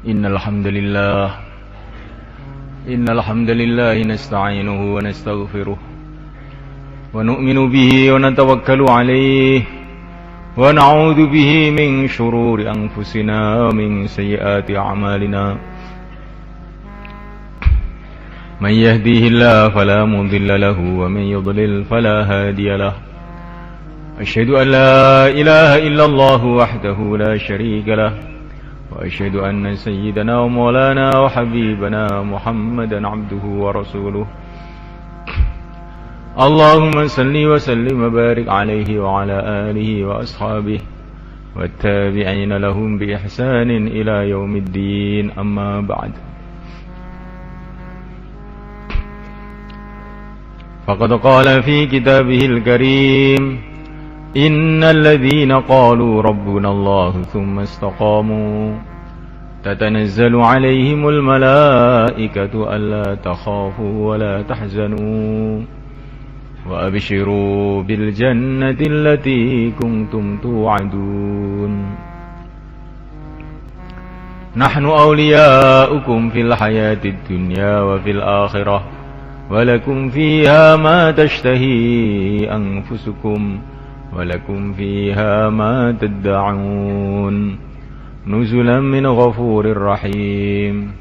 إن الحمد لله نستعينه ونستغفره ونؤمن به ونتوكل عليه ونعوذ به من شرور أنفسنا ومن سيئات أعمالنا من يهديه الله فلا مضل له ومن يضلل فلا هادي له أشهد أن لا إله إلا الله وحده لا شريك له وأشهد أن سيدنا ومولانا وحبيبنا محمدا عبده ورسوله اللهم صل وسلم وبارك عليه وعلى آله وأصحابه والتابعين لهم بإحسان إلى يوم الدين أما بعد فقد قال في كتابه الكريم إن الذين قالوا ربنا الله ثم استقاموا تتنزل عليهم الملائكة ألا تخافوا ولا تحزنوا وأبشروا بالجنة التي كنتم توعدون نحن أولياؤكم في الحياة الدنيا وفي الآخرة ولكم فيها ما تشتهي أنفسكم ولكم فيها ما تدعون نزلا من غفور رحيم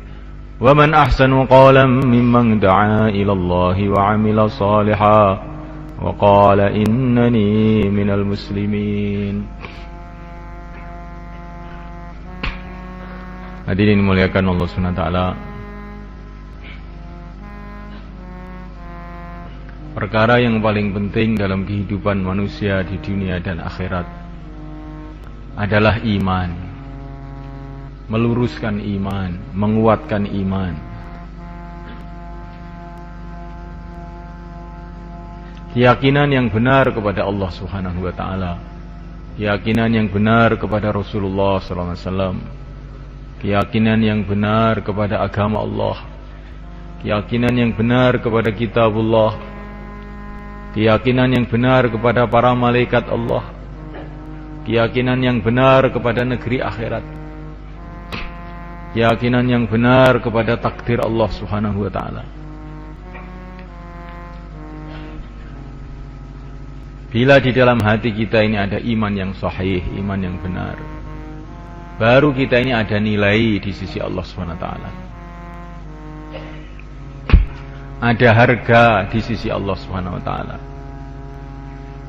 ومن أحسن قولا ممن دعا إلى الله وعمل صالحا وقال إنني من المسلمين. Hadirin dimuliakan Allah Subhanahu wa taala. Perkara yang paling penting dalam kehidupan manusia di dunia dan akhirat adalah iman. Meluruskan iman, menguatkan iman. Keyakinan yang benar kepada Allah Subhanahu wa taala. Keyakinan yang benar kepada Rasulullah sallallahu alaihi wasallam. Keyakinan yang benar kepada agama Allah. Keyakinan yang benar kepada kitabullah. Keyakinan yang benar kepada para malaikat Allah. Keyakinan yang benar kepada negeri akhirat. Keyakinan yang benar kepada takdir Allah Subhanahu wa taala. Bila di dalam hati kita ini ada iman yang sahih, iman yang benar, baru kita ini ada nilai di sisi Allah Subhanahu wa taala. Ada harga di sisi Allah Subhanahu wa taala.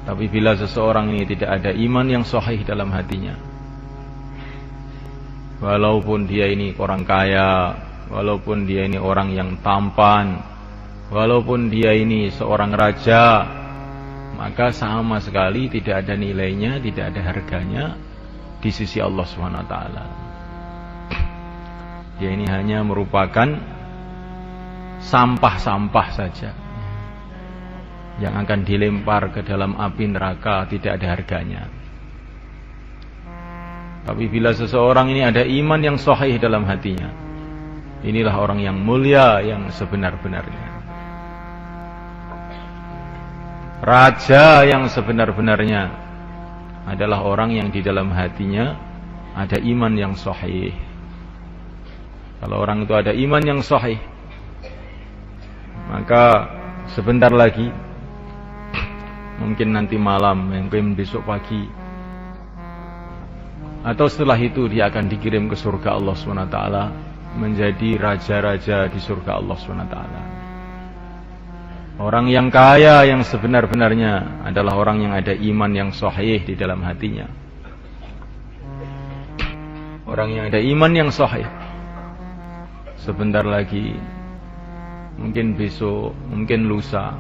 Tapi bila seseorang ini tidak ada iman yang sahih dalam hatinya, walaupun dia ini orang kaya, walaupun dia ini orang yang tampan, walaupun dia ini seorang raja, maka sama sekali tidak ada nilainya, tidak ada harganya di sisi Allah Subhanahu wa taala. Dia ini hanya merupakan sampah-sampah saja yang akan dilempar ke dalam api neraka, tidak ada harganya. Tapi bila seseorang ini ada iman yang sahih dalam hatinya, inilah orang yang mulia yang sebenar-benarnya. Raja yang sebenar-benarnya adalah orang yang di dalam hatinya ada iman yang sahih. Kalau orang itu ada iman yang sahih, maka sebentar lagi, mungkin nanti malam, mungkin besok pagi, atau setelah itu dia akan dikirim ke surga Allah SWT, menjadi raja-raja di surga Allah SWT. Orang yang kaya yang sebenar-benarnya adalah orang yang ada iman yang sahih di dalam hatinya. Orang yang ada iman yang sahih, sebentar lagi, mungkin besok, mungkin lusa,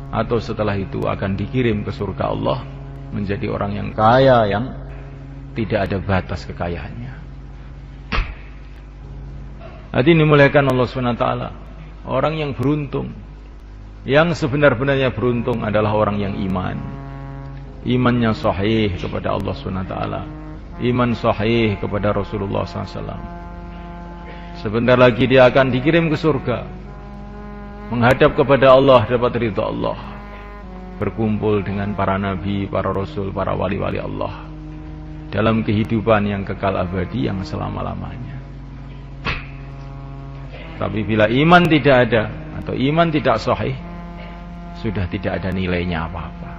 atau setelah itu akan dikirim ke surga Allah menjadi orang yang kaya yang tidak ada batas kekayaannya. Hadirin dimuliakan Allah SWT, orang yang beruntung, yang sebenar-benarnya beruntung adalah orang yang iman. Imannya sahih kepada Allah SWT, iman sahih kepada Rasulullah SAW. Sebentar lagi dia akan dikirim ke surga, menghadap kepada Allah, dapat ridha Allah, berkumpul dengan para nabi, para rasul, para wali-wali Allah dalam kehidupan yang kekal abadi yang selama-lamanya. Tapi bila iman tidak ada atau iman tidak sahih, sudah tidak ada nilainya apa-apa.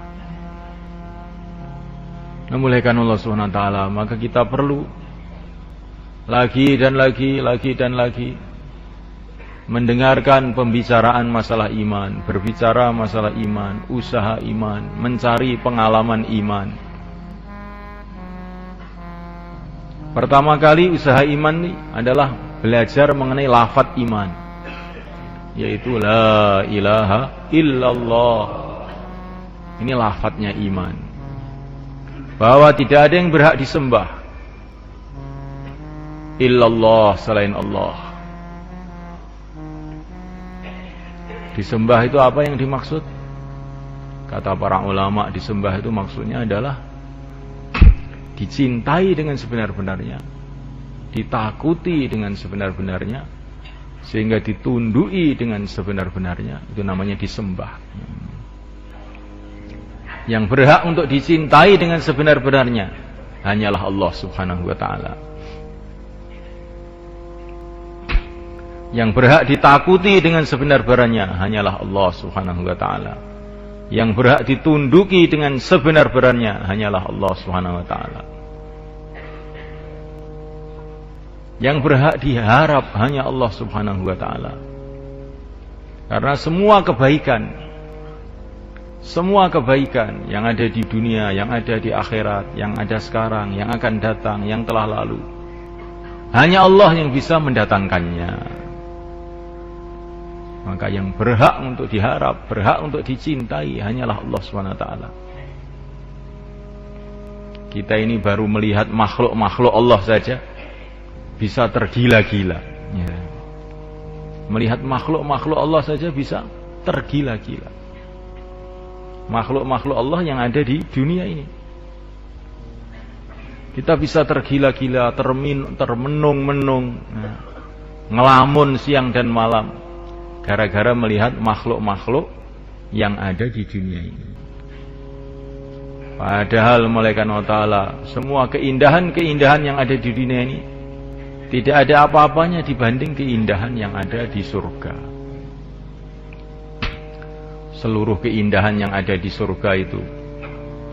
Memuliakan Allah Subhanahu wa taala, maka kita perlu lagi dan lagi mendengarkan pembicaraan masalah iman, berbicara masalah iman, usaha iman, mencari pengalaman iman. Pertama kali usaha iman ini adalah belajar mengenai lafaz iman, yaitu la ilaha illallah. Ini lafaznya iman, bahwa tidak ada yang berhak disembah illallah, selain Allah. Disembah itu apa yang dimaksud? Kata para ulama, disembah itu maksudnya adalah dicintai dengan sebenar-benarnya, ditakuti dengan sebenar-benarnya, sehingga ditundui dengan sebenar-benarnya. Itu namanya disembah. Yang berhak untuk dicintai dengan sebenar-benarnya hanyalah Allah Subhanahu wa taala. Yang berhak ditakuti dengan sebenar-benarnya hanyalah Allah Subhanahu wa taala. Yang berhak ditunduki dengan sebenar-benarnya hanyalah Allah Subhanahu wa taala. Yang berhak diharap hanya Allah Subhanahu wa taala. Karena semua kebaikan yang ada di dunia, yang ada di akhirat, yang ada sekarang, yang akan datang, yang telah lalu, hanya Allah yang bisa mendatangkannya. Maka yang berhak untuk diharap, berhak untuk dicintai hanyalah Allah SWT. Kita ini baru melihat makhluk-makhluk Allah saja bisa tergila-gila. Ya. Melihat makhluk-makhluk Allah saja bisa tergila-gila. Makhluk-makhluk Allah yang ada di dunia ini, kita bisa tergila-gila, termenung-menung, ngelamun siang dan malam, gara-gara melihat makhluk-makhluk yang ada di dunia ini. Padahal malaikat Allah Ta'ala, semua keindahan-keindahan yang ada di dunia ini tidak ada apa-apanya dibanding keindahan yang ada di surga. Seluruh keindahan yang ada di surga itu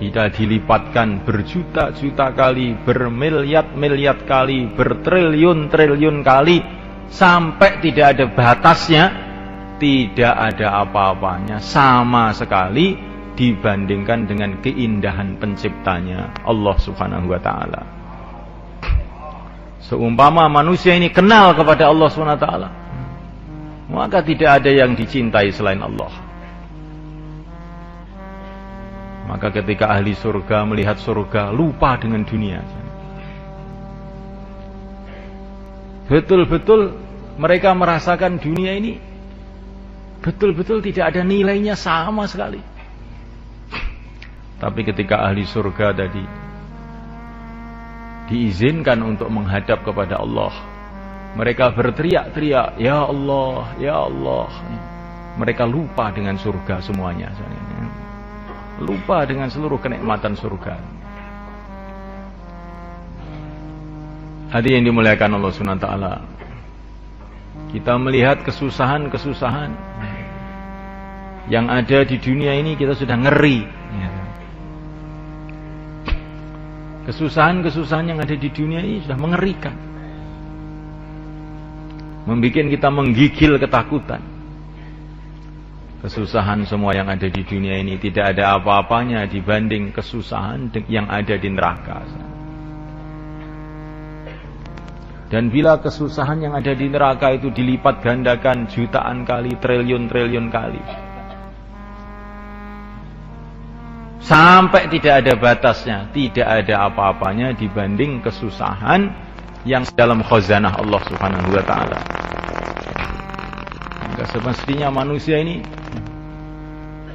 tidak dilipatkan berjuta-juta kali, bermiliat-miliat kali, bertriliun-triliun kali, sampai tidak ada batasnya, tidak ada apa-apanya sama sekali dibandingkan dengan keindahan penciptanya Allah Subhanahu wa taala. Seumpama manusia ini kenal kepada Allah Subhanahu wa taala, maka tidak ada yang dicintai selain Allah. Maka ketika ahli surga melihat surga, lupa dengan dunia. Betul-betul mereka merasakan dunia ini betul-betul tidak ada nilainya sama sekali. Tapi ketika ahli surga tadi diizinkan untuk menghadap kepada Allah, mereka berteriak-teriak, ya Allah, ya Allah. Mereka lupa dengan surga semuanya, lupa dengan seluruh kenikmatan surga. Hadirin yang dimuliakan Allah Subhanahu wa taala, kita melihat kesusahan-kesusahan yang ada di dunia ini, kita sudah ngeri. Kesusahan-kesusahan yang ada di dunia ini sudah mengerikan, membuat kita menggigil ketakutan. Kesusahan semua yang ada di dunia ini tidak ada apa-apanya dibanding kesusahan yang ada di neraka. Dan bila kesusahan yang ada di neraka itu dilipat gandakan jutaan kali, triliun-triliun kali, sampai tidak ada batasnya, tidak ada apa-apanya dibanding kesusahan yang dalam khazanah Allah Subhanahu wa taala. Maka semestinya manusia ini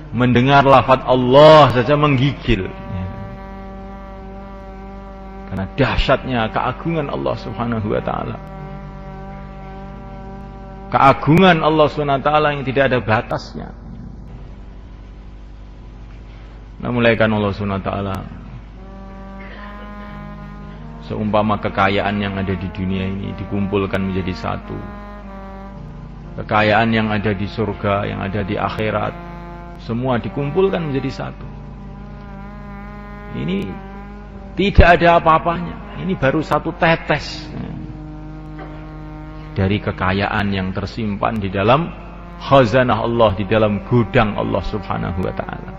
mendengar lafaz Allah saja menggigil, karena dahsyatnya keagungan Allah Subhanahu wa taala. Keagungan Allah Subhanahu wa taala yang tidak ada batasnya. Memuliakan Allah Subhanahu wa taala, seumpama kekayaan yang ada di dunia ini dikumpulkan menjadi satu, kekayaan yang ada di surga, yang ada di akhirat, semua dikumpulkan menjadi satu. Ini tidak ada apa-apanya. Ini baru satu tetes dari kekayaan yang tersimpan di dalam khazanah Allah, di dalam gudang Allah Subhanahu wa ta'ala.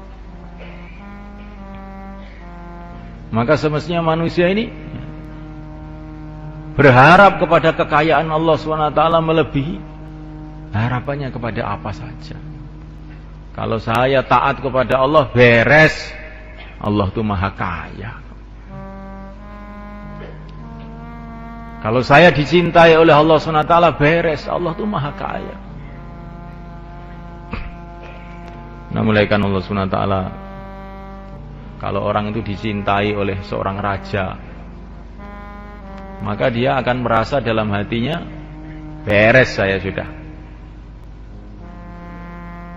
Maka semestinya manusia ini berharap kepada kekayaan Allah Subhanahu wa ta'ala melebihi harapannya kepada apa saja. Kalau saya taat kepada Allah, beres. Allah itu maha kaya. Kalau saya dicintai oleh Allah SWT, beres. Allah itu maha kaya. Nah, mulaikan Allah SWT, kalau orang itu dicintai oleh seorang raja, maka dia akan merasa dalam hatinya, beres saya sudah.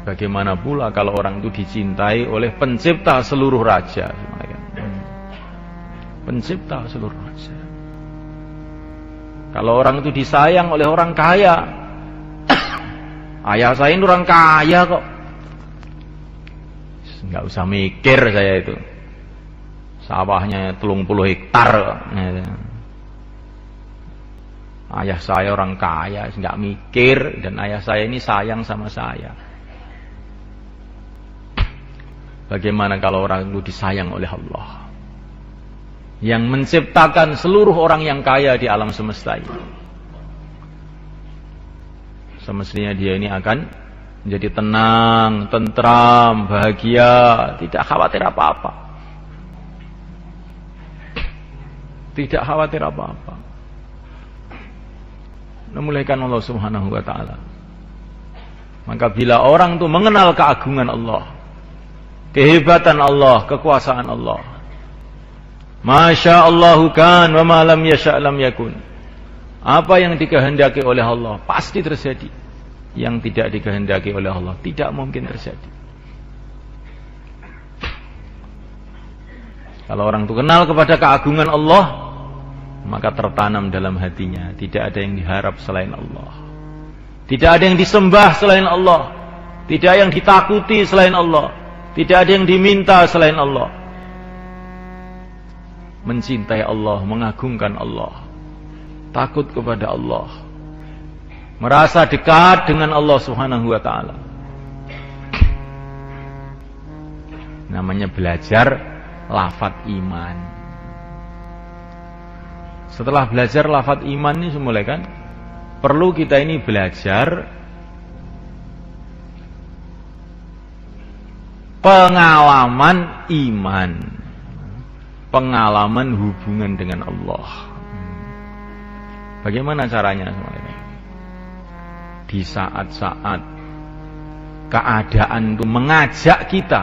Bagaimana pula kalau orang itu dicintai oleh pencipta seluruh raja? Pencipta seluruh raja. Kalau orang itu disayang oleh orang kaya, ayah saya ini orang kaya kok, nggak usah mikir saya itu, sawahnya 30 hektar. Ayah saya orang kaya, nggak mikir, dan ayah saya ini sayang sama saya. Bagaimana kalau orang itu disayang oleh Allah yang menciptakan seluruh orang yang kaya di alam semesta ini? Semestinya dia ini akan menjadi tenang, tentram, bahagia, tidak khawatir apa-apa. Tidak khawatir apa-apa. Memuliakan Allah Subhanahu wa ta'ala. Maka bila orang itu mengenal keagungan Allah, kehebatan Allah, kekuasaan Allah, Masya Allahu kan wa ma lam yasha' lam yakun. Apa yang dikehendaki oleh Allah pasti terjadi. Yang tidak dikehendaki oleh Allah tidak mungkin terjadi. Kalau orang itu kenal kepada keagungan Allah, maka tertanam dalam hatinya, tidak ada yang diharap selain Allah, tidak ada yang disembah selain Allah, tidak ada yang ditakuti selain Allah, tidak ada yang diminta selain Allah. Mencintai Allah, mengagungkan Allah, takut kepada Allah, merasa dekat dengan Allah Subhanahu wa ta'ala. Namanya belajar lafadz iman. Setelah belajar lafadz iman ini semula kan, perlu kita ini belajar pengalaman iman, pengalaman hubungan dengan Allah. Bagaimana caranya semuanya? Di saat-saat keadaan itu mengajak kita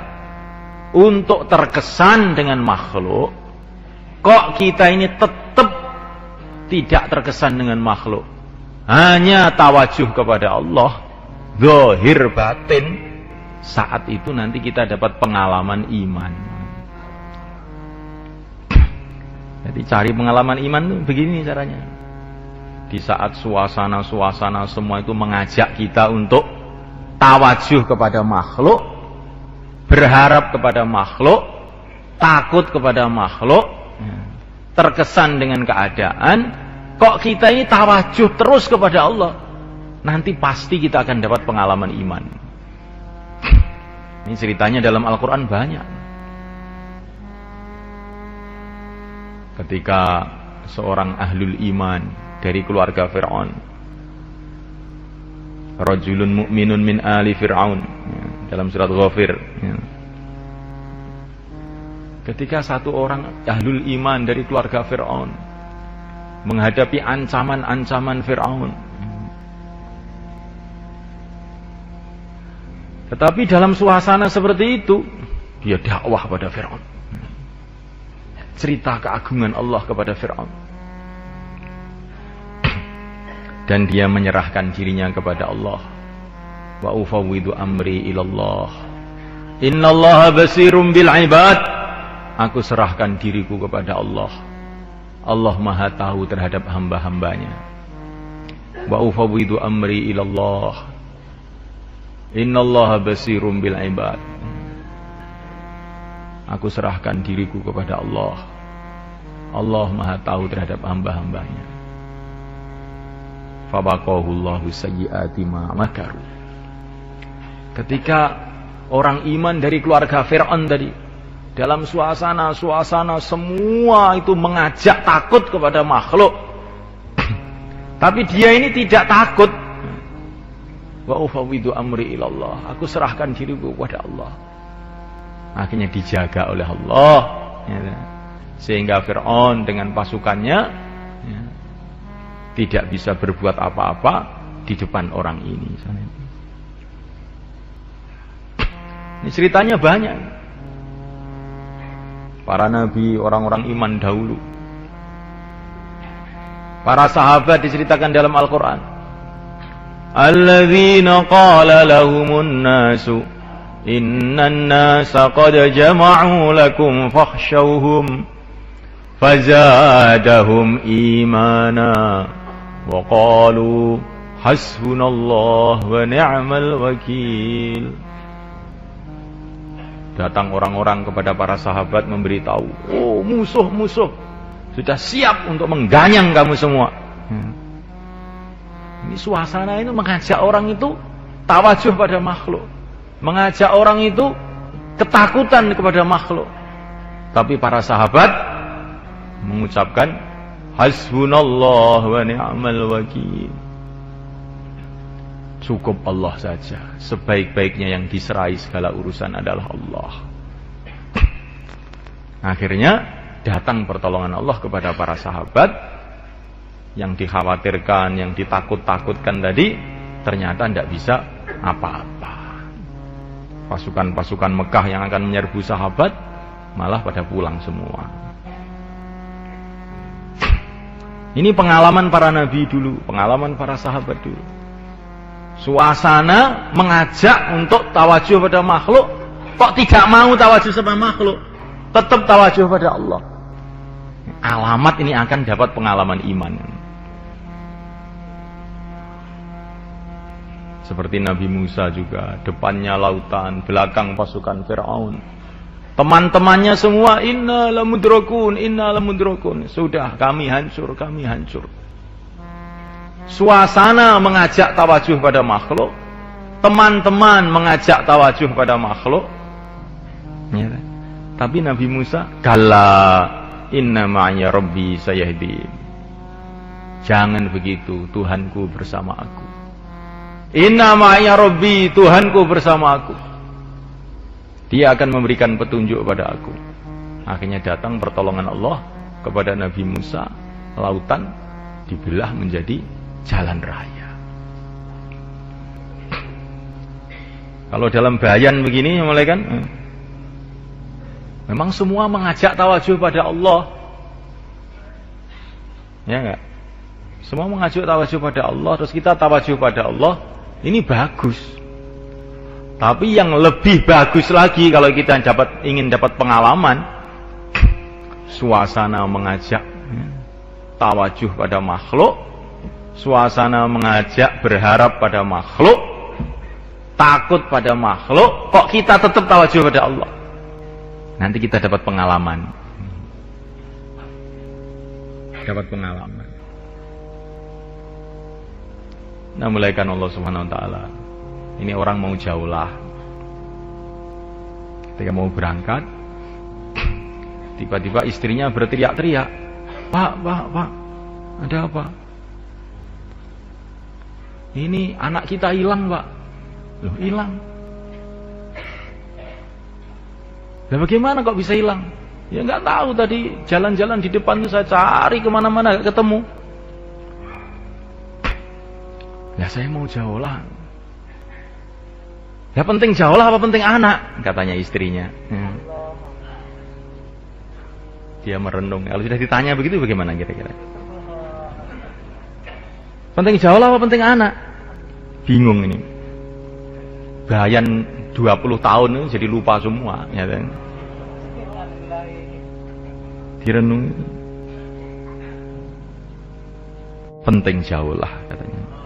untuk terkesan dengan makhluk, kok kita ini tetap tidak terkesan dengan makhluk, hanya tawajuh kepada Allah, zahir batin, saat itu nanti kita dapat pengalaman iman. Jadi cari pengalaman iman itu begini caranya. Di saat suasana-suasana semua itu mengajak kita untuk tawajuh kepada makhluk, berharap kepada makhluk, takut kepada makhluk, terkesan dengan keadaan, kok kita ini tawajuh terus kepada Allah, nanti pasti kita akan dapat pengalaman iman. Ini ceritanya dalam Al-Quran banyak. Ketika seorang ahlul iman dari keluarga Fir'aun, rajulun mu'minun min ali Fir'aun, dalam surat Ghafir, ketika satu orang ahlul iman dari keluarga Fir'aun menghadapi ancaman-ancaman Fir'aun, tetapi dalam suasana seperti itu dia dakwah pada Fir'aun, cerita keagungan Allah kepada Fir'aun, dan dia menyerahkan dirinya kepada Allah. Wa ufawwidu amri ilallah, innallaha basirum bil ibad. Aku serahkan diriku kepada Allah. Allah maha tahu terhadap hamba-hambanya. Wa ufawwidu amri ilallah. Innallaha basirum bil ibad. Aku serahkan diriku kepada Allah. Allah Maha tahu terhadap hamba-hambanya. Fabaqahullahu sayyiati ma makaru. Ketika orang iman dari keluarga Fir'aun tadi, dalam suasana semua itu mengajak takut kepada makhluk. Tapi dia ini tidak takut. Wa ufawwidu amri ilallah. Aku serahkan diriku kepada Allah. Akhirnya dijaga oleh Allah, ya, sehingga Fir'aun dengan pasukannya ya, tidak bisa berbuat apa-apa di depan orang ini. Ini ceritanya banyak. Para nabi, orang-orang iman dahulu, para sahabat diceritakan dalam Al-Quran. Alladzina qala lahumun nasu Innan nasa qad jama'u lakum fakhshawhum fazadahum imana wa qalu hasbunallah wa ni'mal wakil. Datang orang-orang kepada para sahabat memberitahu, oh musuh-musuh sudah siap untuk mengganyang kamu semua. Ini suasana itu mengajak orang itu tawajuh pada makhluk, mengajak orang itu ketakutan kepada makhluk. Tapi para sahabat mengucapkan hasbunallah wa ni'mal wakil. Cukup Allah saja. Sebaik-baiknya yang diserai segala urusan adalah Allah. Akhirnya datang pertolongan Allah kepada para sahabat. Yang dikhawatirkan, yang ditakut-takutkan tadi ternyata tidak bisa apa-apa. Pasukan-pasukan Mekah yang akan menyerbu sahabat malah pada pulang semua. Ini pengalaman para nabi dulu, pengalaman para sahabat dulu. Suasana mengajak untuk tawajuh pada makhluk, kok tidak mau tawajuh sama makhluk, tetap tawajuh pada Allah. Alamat ini akan dapat pengalaman iman. Seperti Nabi Musa juga, depannya lautan, belakang pasukan Fir'aun. Teman-temannya semua inna lamudrakun. Sudah, kami hancur. Suasana mengajak tawajuh pada makhluk, teman-teman mengajak tawajuh pada makhluk. Ya. Tapi Nabi Musa, kalla inna ma'ya rabbi sayahdin. Jangan begitu, Tuhanku bersama aku. Inna ma'ya rabbi, Tuhanku bersama aku. Dia akan memberikan petunjuk pada aku. Akhirnya datang pertolongan Allah kepada Nabi Musa. Lautan dibelah menjadi jalan raya. Kalau dalam bayan begini mulai kan, memang semua mengajak tawajuh pada Allah. Ya enggak? Semua mengajak tawajuh pada Allah, terus kita tawajuh pada Allah. Ini bagus. Tapi yang lebih bagus lagi kalau kita ingin dapat pengalaman, suasana mengajak tawajuh pada makhluk, suasana mengajak berharap pada makhluk, takut pada makhluk, kok kita tetap tawajuh pada Allah. Nanti kita dapat pengalaman. Dapat pengalaman. Nah, mulaikan Allah Subhanahu wa taala. Ini orang mau jaulah. Ketika mau berangkat, tiba-tiba istrinya berteriak-teriak. Pak, ada apa? Ini anak kita hilang, Pak. Loh, hilang? Nah, bagaimana kok bisa hilang? Ya nggak tahu, tadi jalan-jalan di depan itu saya cari kemana-mana nggak ketemu. Ya saya mau jaulah. Ya penting jaulah apa penting anak? Katanya istrinya. Dia merenung. Kalau sudah ditanya begitu bagaimana kira-kira? Penting jaulah apa penting anak? Bingung ini. Bayan 20 tahun ini jadi lupa semua. Ya kan? Direnung. Penting jaulah katanya.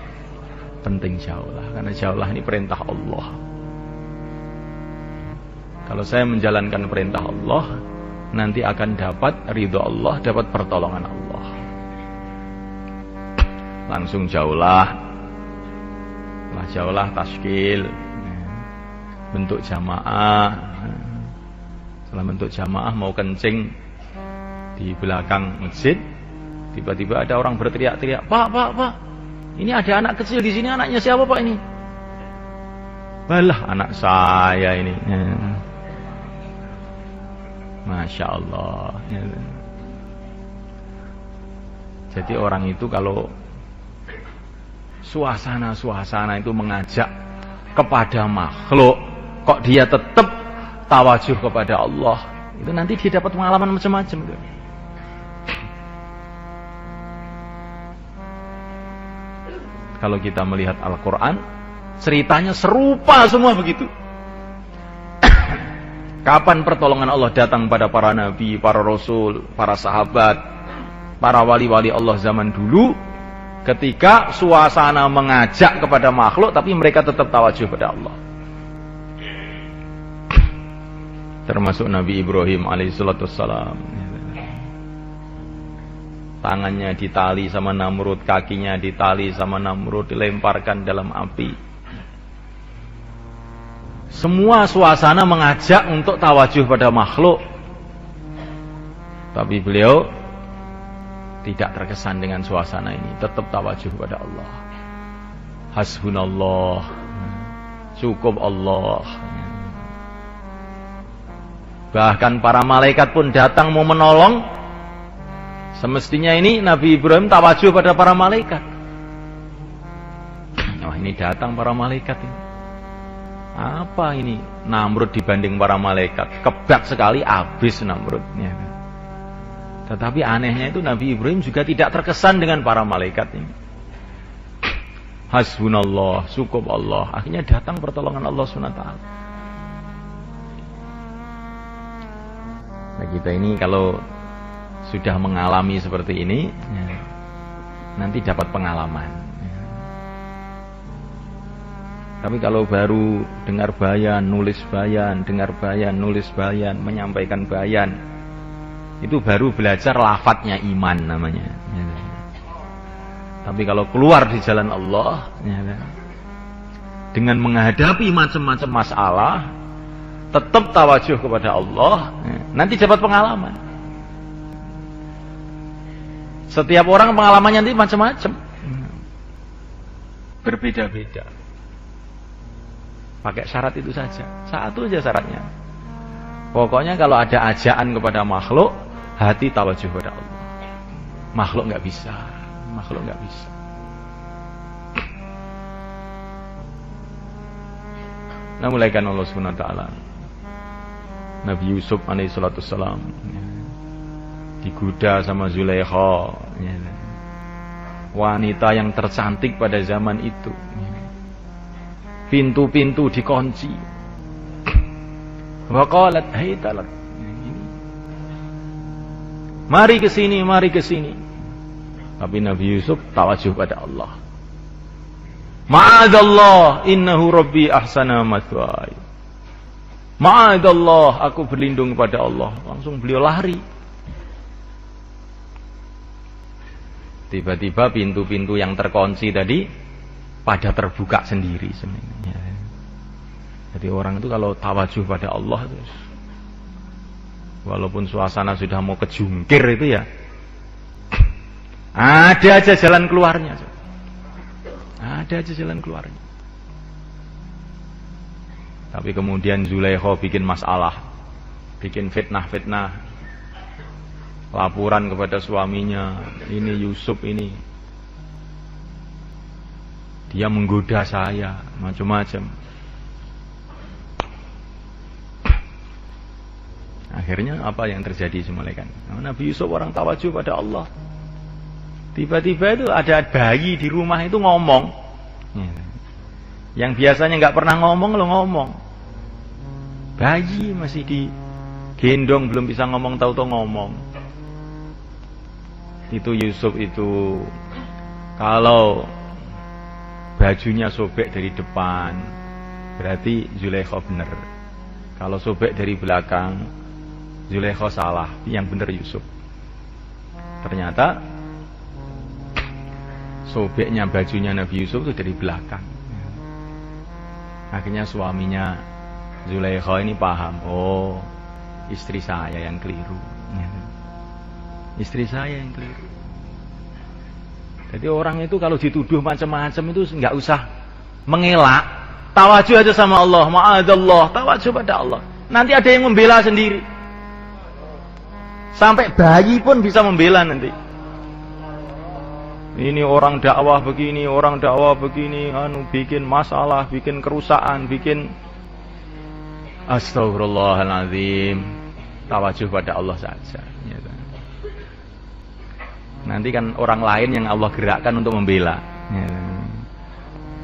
penting jauhlah, karena jauhlah ini perintah Allah. Kalau saya menjalankan perintah Allah, nanti akan dapat ridho Allah, dapat pertolongan Allah. Langsung jauhlah, jauhlah taskil, bentuk jamaah. Setelah bentuk jamaah mau kencing di belakang masjid, tiba-tiba ada orang berteriak-teriak, Pak, ini ada anak kecil di sini, anaknya siapa Pak ini? Balah, anak saya ini. Masya Allah. Jadi orang itu kalau suasana itu mengajak kepada makhluk, kok dia tetap tawajuh kepada Allah, itu nanti dia dapat pengalaman macam-macam. Kalau kita melihat Al-Quran, ceritanya serupa semua begitu. Kapan pertolongan Allah datang pada para nabi, para rasul, para sahabat, para wali-wali Allah zaman dulu, ketika suasana mengajak kepada makhluk, tapi mereka tetap tawajuh pada Allah. Termasuk Nabi Ibrahim alaihissalam. Tangannya ditali sama Namrud, kakinya ditali sama Namrud, dilemparkan dalam api. Semua suasana mengajak untuk tawajuh pada makhluk, tapi beliau tidak terkesan dengan suasana ini, tetap tawajuh pada Allah. Hasbunallah, cukup Allah. Bahkan para malaikat pun datang mau menolong. Semestinya ini Nabi Ibrahim tawajuh pada para malaikat. Wah, ini datang para malaikat ini. Apa ini? Namrud dibanding para malaikat. Kebak sekali, habis Namrudnya. Tetapi anehnya itu Nabi Ibrahim juga tidak terkesan dengan para malaikat ini. Hasbunallah, cukup Allah. Akhirnya datang pertolongan Allah SWT. Nah, kita ini kalau sudah mengalami seperti ini, nanti dapat pengalaman. Tapi kalau baru dengar bayan, nulis bayan, dengar bayan, nulis bayan, menyampaikan bayan, itu baru belajar lafadznya iman namanya. Tapi kalau keluar di jalan Allah, dengan menghadapi macam-macam masalah, tetap tawajuh kepada Allah, nanti dapat pengalaman. Setiap orang pengalamannya nanti macam-macam, berbeda-beda. Pakai syarat itu saja, satu aja syaratnya. Pokoknya kalau ada ajaan kepada makhluk, hati tawajuh pada Allah. Makhluk nggak bisa, makhluk nggak bisa. Nah, mulaikan Allah Subhanahu Wa Taala. Nabi Yusuf alaihissalam digoda sama Zulaikha, wanita yang tercantik pada zaman itu. Pintu-pintu dikunci. Wa qalat haytalat. Mari ke sini, mari ke sini. Tapi Nabi Yusuf tawajuh pada Allah. Ma'adallah, innahu rabbi ahsana mathwaya. Ma'adallah, aku berlindung kepada Allah. Langsung beliau lari. Tiba-tiba pintu-pintu yang terkunci tadi pada terbuka sendiri sebenarnya. Jadi orang itu kalau tawajuh pada Allah, terus walaupun suasana sudah mau kejungkir itu ya, ada aja jalan keluarnya. Ada aja jalan keluarnya. Tapi kemudian Zulaikha bikin masalah, bikin fitnah-fitnah, laporan kepada suaminya, ini Yusuf ini, dia menggoda saya, macam-macam. Akhirnya apa yang terjadi semalekan? Nabi Yusuf orang tawajuh pada Allah. Tiba-tiba itu ada bayi di rumah itu ngomong. Yang biasanya nggak pernah ngomong, lo ngomong. Bayi masih digendong, belum bisa ngomong, tahu-tahu ngomong. Itu Yusuf itu, kalau bajunya sobek dari depan, berarti Zulaikha benar. Kalau sobek dari belakang, Zulaikha salah, yang benar Yusuf. Ternyata sobeknya bajunya Nabi Yusuf itu dari belakang. Akhirnya suaminya Zulaikha ini paham, oh istri saya yang keliru. Istri saya yang keliru. Jadi orang itu kalau dituduh macam-macam itu nggak usah mengelak, tawajuh aja sama Allah, ma'adallah, tawajuh pada Allah. Nanti ada yang membela sendiri. Sampai bayi pun bisa membela nanti. Ini orang dakwah begini, orang dakwah begini, bikin masalah, bikin kerusakan, bikin astagfirullahaladzim. Tawajuh pada Allah saja. Nanti kan orang lain yang Allah gerakkan untuk membela.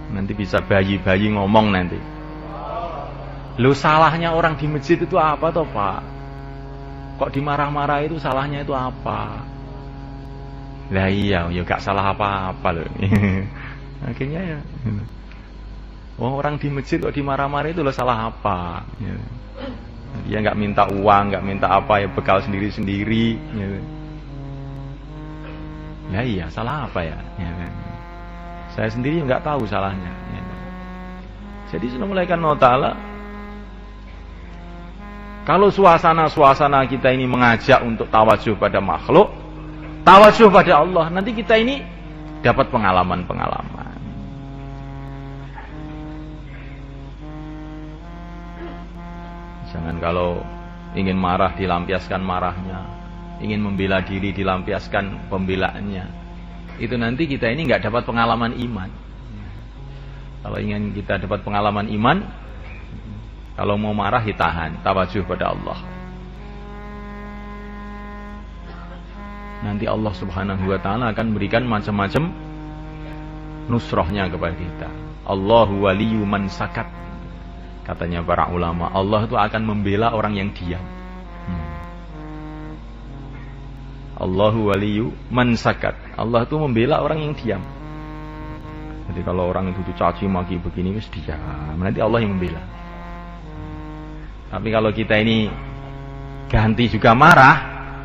Nanti bisa bayi-bayi ngomong nanti. Lu salahnya orang di masjid itu apa toh Pak? Kok dimarah-marah itu salahnya itu apa? Lah iya, ya gak salah apa-apa loh. Akhirnya ya. Orang di masjid kok dimarah-marah itu lo salah apa? Dia nggak minta uang, nggak minta apa ya, bekal sendiri-sendiri. Ya iya, salah apa ya? Saya sendiri nggak tahu salahnya. Jadi sudah mulai kan ta'ala. Kalau suasana kita ini mengajak untuk tawajuh pada makhluk, tawajuh pada Allah, nanti kita ini dapat pengalaman-pengalaman. Jangan kalau ingin marah dilampiaskan marahnya, ingin membela diri dilampiaskan pembelaannya. Itu nanti kita ini nggak dapat pengalaman iman. Kalau ingin kita dapat pengalaman iman, kalau mau marah ditahan, tawajuh pada Allah. Nanti Allah Subhanahu wa taala akan berikan macam-macam nusrohnya kepada kita. Allahu waliyyu man sakat. Katanya para ulama, Allah itu akan membela orang yang diam. Allahu waliyyu man sakat. Allah itu membela orang yang diam. Jadi kalau orang itu dicaci maki begini wis diam, nanti Allah yang membela. Tapi kalau kita ini ganti juga marah,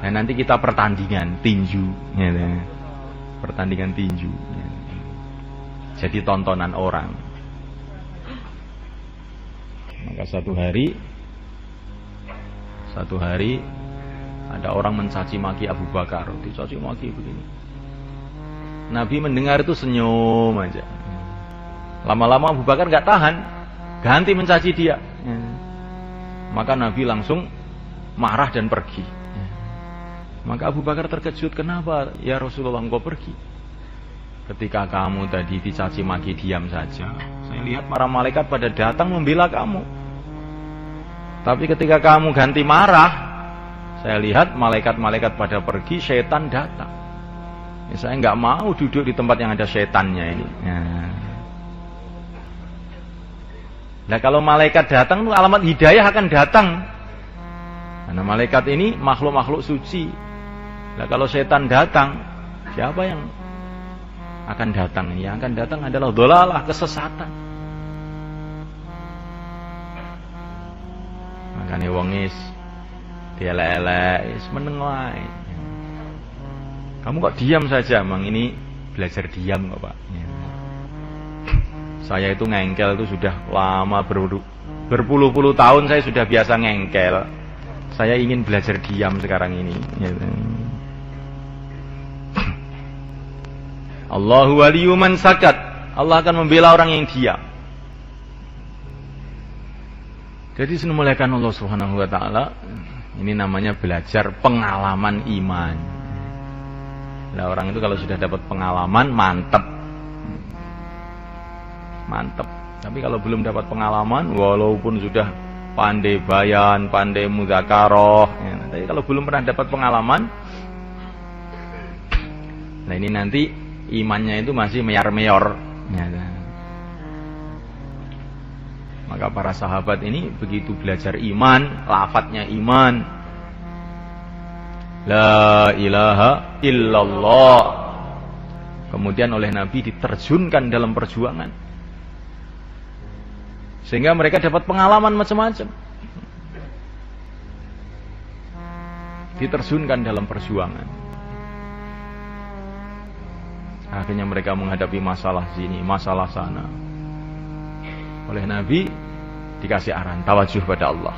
nah nanti kita pertandingan tinju, ya, pertandingan tinju. Ya. Jadi tontonan orang. Maka satu hari ada orang mencaci maki Abu Bakar, dicaci maki begini. Nabi mendengar itu senyum aja. Lama-lama Abu Bakar nggak tahan, ganti mencaci dia. Maka Nabi langsung marah dan pergi. Maka Abu Bakar terkejut, kenapa ya Rasulullah engkau pergi? Ketika kamu tadi dicaci maki diam saja. Saya lihat para malaikat pada datang membela kamu. Tapi ketika kamu ganti marah, saya lihat malaikat-malaikat pada pergi, syaitan datang. Ya, saya nggak mau duduk di tempat yang ada syaitannya ini. Nah kalau malaikat datang, alamat hidayah akan datang. Karena malaikat ini makhluk-makhluk suci. Nah kalau syaitan datang, siapa yang akan datang? Yang akan datang adalah dhalalah, kesesatan. Makanya wongis dielek-elek, meneng wae. Kamu kok diam saja, Mang? Ini belajar diam kok, Pak. Saya itu ngengkel itu sudah lama, berpuluh-puluh tahun saya sudah biasa ngengkel. Saya ingin belajar diam sekarang ini. Allahu waliyyu man sakat. Allah akan membela orang yang diam. Jadi semuliakan Allah Subhanahu wa taala, ini namanya belajar pengalaman iman. Nah, orang itu kalau sudah dapat pengalaman mantep. Mantep. Tapi kalau belum dapat pengalaman, walaupun sudah pandai bayan, pandai mudzakarah, ya, tapi kalau belum pernah dapat pengalaman, nah ini nanti imannya itu masih meyar-meyor. Ya, maka para sahabat ini begitu belajar iman, lafadznya iman, la ilaha illallah. kemudian oleh Nabi diterjunkan dalam perjuangan, sehingga mereka dapat pengalaman macam-macam, diterjunkan dalam perjuangan. Akhirnya mereka menghadapi masalah sini, masalah sana. Oleh Nabi dikasih arahan, tawajuh pada Allah.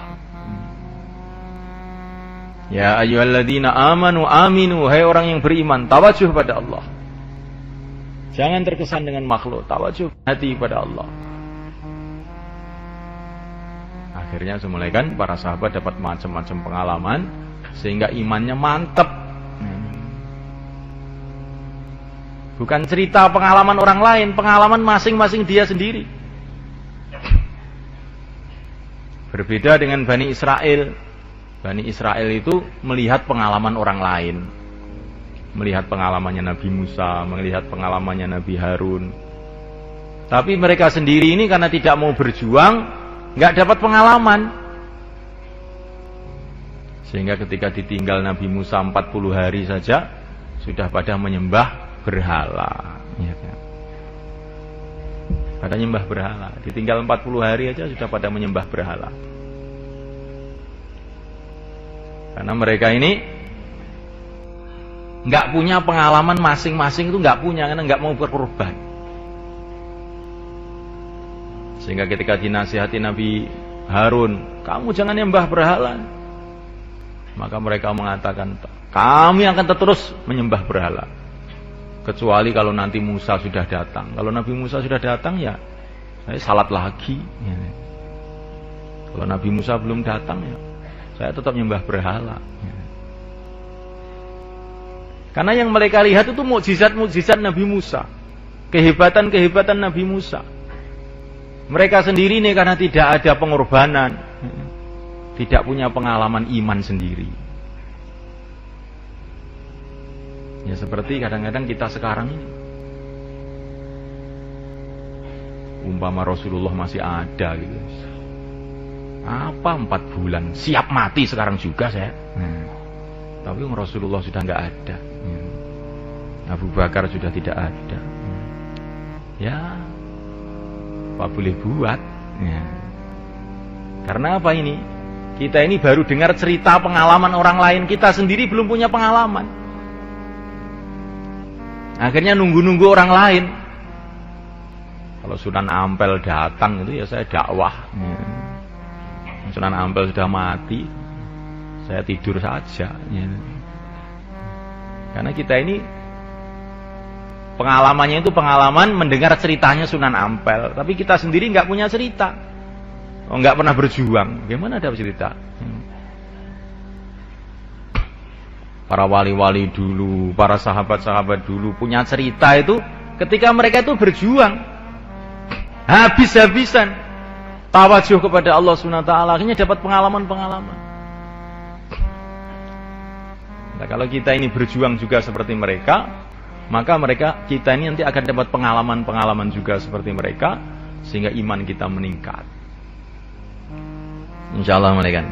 Ya ayyuhalladzina amanu aminu, hai orang yang beriman, tawajuh pada Allah. Jangan terkesan dengan makhluk, tawajuh hati pada Allah. Akhirnya semulai kan para sahabat dapat macam-macam pengalaman sehingga imannya mantap. Bukan cerita pengalaman orang lain, pengalaman masing-masing dia sendiri. Berbeda dengan Bani Israel. Bani Israel itu melihat pengalaman orang lain, melihat pengalamannya Nabi Musa, melihat pengalamannya Nabi Harun. Tapi mereka sendiri ini karena tidak mau berjuang, nggak dapat pengalaman. Sehingga ketika ditinggal Nabi Musa 40 hari saja, sudah pada menyembah berhala. Ya kan? Pada menyembah berhala. Ditinggal 40 hari aja sudah pada menyembah berhala. Karena mereka ini nggak punya pengalaman masing-masing, itu nggak punya, karena nggak mau berkorban. Sehingga ketika dinasihati Nabi Harun, kamu jangan nyembah berhala, maka mereka mengatakan, kami akan terus menyembah berhala, kecuali kalau nanti Musa sudah datang. Kalau Nabi Musa sudah datang, ya saya salat lagi. Kalau Nabi Musa belum datang, ya saya tetap menyembah berhala. Karena yang mereka lihat itu mukjizat-mukjizat Nabi Musa, kehebatan-kehebatan Nabi Musa. Mereka sendiri nih karena tidak ada pengorbanan, tidak punya pengalaman iman sendiri. Ya seperti kadang-kadang kita sekarang ini, umpama Rasulullah masih ada gitu, apa 4 bulan siap mati sekarang juga saya. Tapi Rasulullah sudah nggak ada, Abu Bakar sudah tidak ada. Ya apa boleh buat ya. Karena apa ini? Kita ini baru dengar cerita pengalaman orang lain, kita sendiri belum punya pengalaman. Akhirnya nunggu-nunggu orang lain. Kalau Sunan Ampel datang itu ya saya dakwah ya. Sunan Ampel sudah mati, saya tidur saja ya. Karena kita ini pengalamannya itu pengalaman mendengar ceritanya Sunan Ampel, tapi kita sendiri nggak punya cerita, nggak pernah berjuang. Bagaimana ada cerita? Para wali-wali dulu, para sahabat-sahabat dulu punya cerita itu ketika mereka itu berjuang habis-habisan, tawajuh kepada Allah Subhanahu wa taala, akhirnya dapat pengalaman-pengalaman. Nah, kalau kita ini berjuang juga seperti mereka, maka kita ini nanti akan dapat pengalaman-pengalaman juga seperti mereka, sehingga iman kita meningkat. Insyaallah mereka.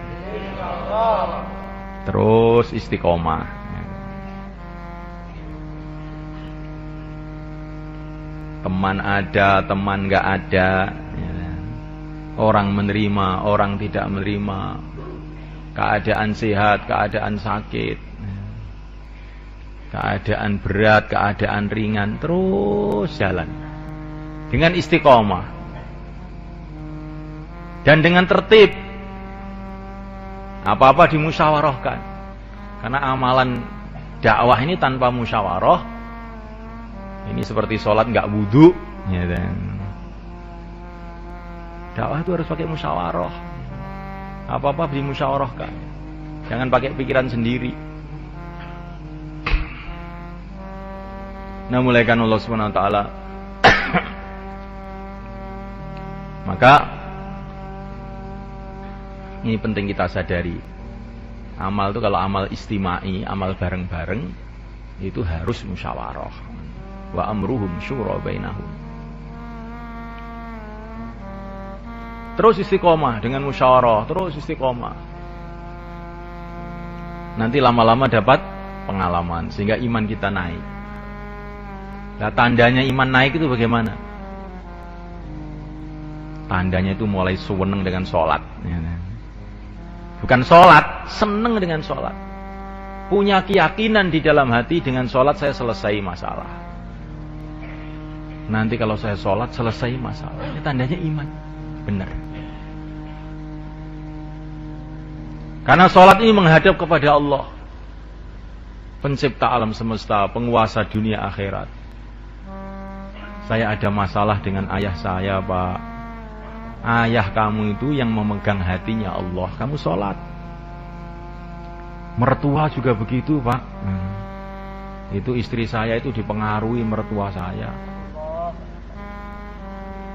Terus istiqomah. Teman ada, teman nggak ada. Orang menerima, orang tidak menerima, keadaan sehat, keadaan sakit, keadaan berat, keadaan ringan, terus jalan dengan istiqomah dan dengan tertib. Apa-apa dimusyawarahkan, karena amalan dakwah ini tanpa musyawarah ini seperti sholat nggak wudu ya kan? Dakwah itu harus pakai musyawarah. Apa-apa dimusyawarahkan. Jangan pakai pikiran sendiri. Nah, mulaikan Allah Subhanahu wa taala. Maka ini penting kita sadari. Amal itu kalau amal istimai, amal bareng-bareng, itu harus musyawarah. Wa amruhum syura bainahum. Terus istiqomah dengan musyawarah, terus istiqomah. Nanti lama-lama dapat pengalaman sehingga iman kita naik. Nah, tandanya iman naik itu bagaimana? Tandanya itu mulai seneng dengan sholat. Bukan sholat, seneng dengan sholat. Punya keyakinan di dalam hati, dengan sholat saya selesai masalah. Nanti kalau saya sholat selesai masalah. Ini tandanya iman. Benar. Karena sholat ini menghadap kepada Allah, pencipta alam semesta, penguasa dunia akhirat. Saya ada masalah dengan ayah saya, Pak. Ayah kamu itu yang memegang hatinya Allah. Kamu sholat. Mertua juga begitu, Pak. Itu istri saya itu dipengaruhi mertua saya.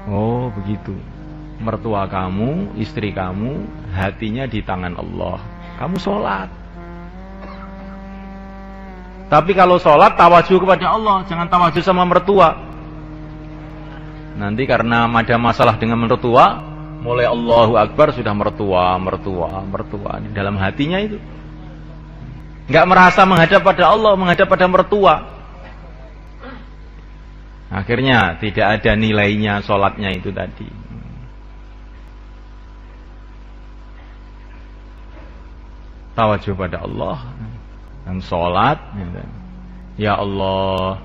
Oh, begitu. Mertua kamu, istri kamu, hatinya di tangan Allah. Kamu sholat. Tapi kalau sholat, tawajuh kepada Allah. Jangan tawajuh sama mertua. Nanti karena ada masalah dengan mertua, mulai Allahu Akbar sudah mertua. Di dalam hatinya itu. Enggak merasa menghadap pada Allah, menghadap pada mertua. Akhirnya tidak ada nilainya sholatnya itu tadi. Tawajuh pada Allah dan sholat. Ya Allah,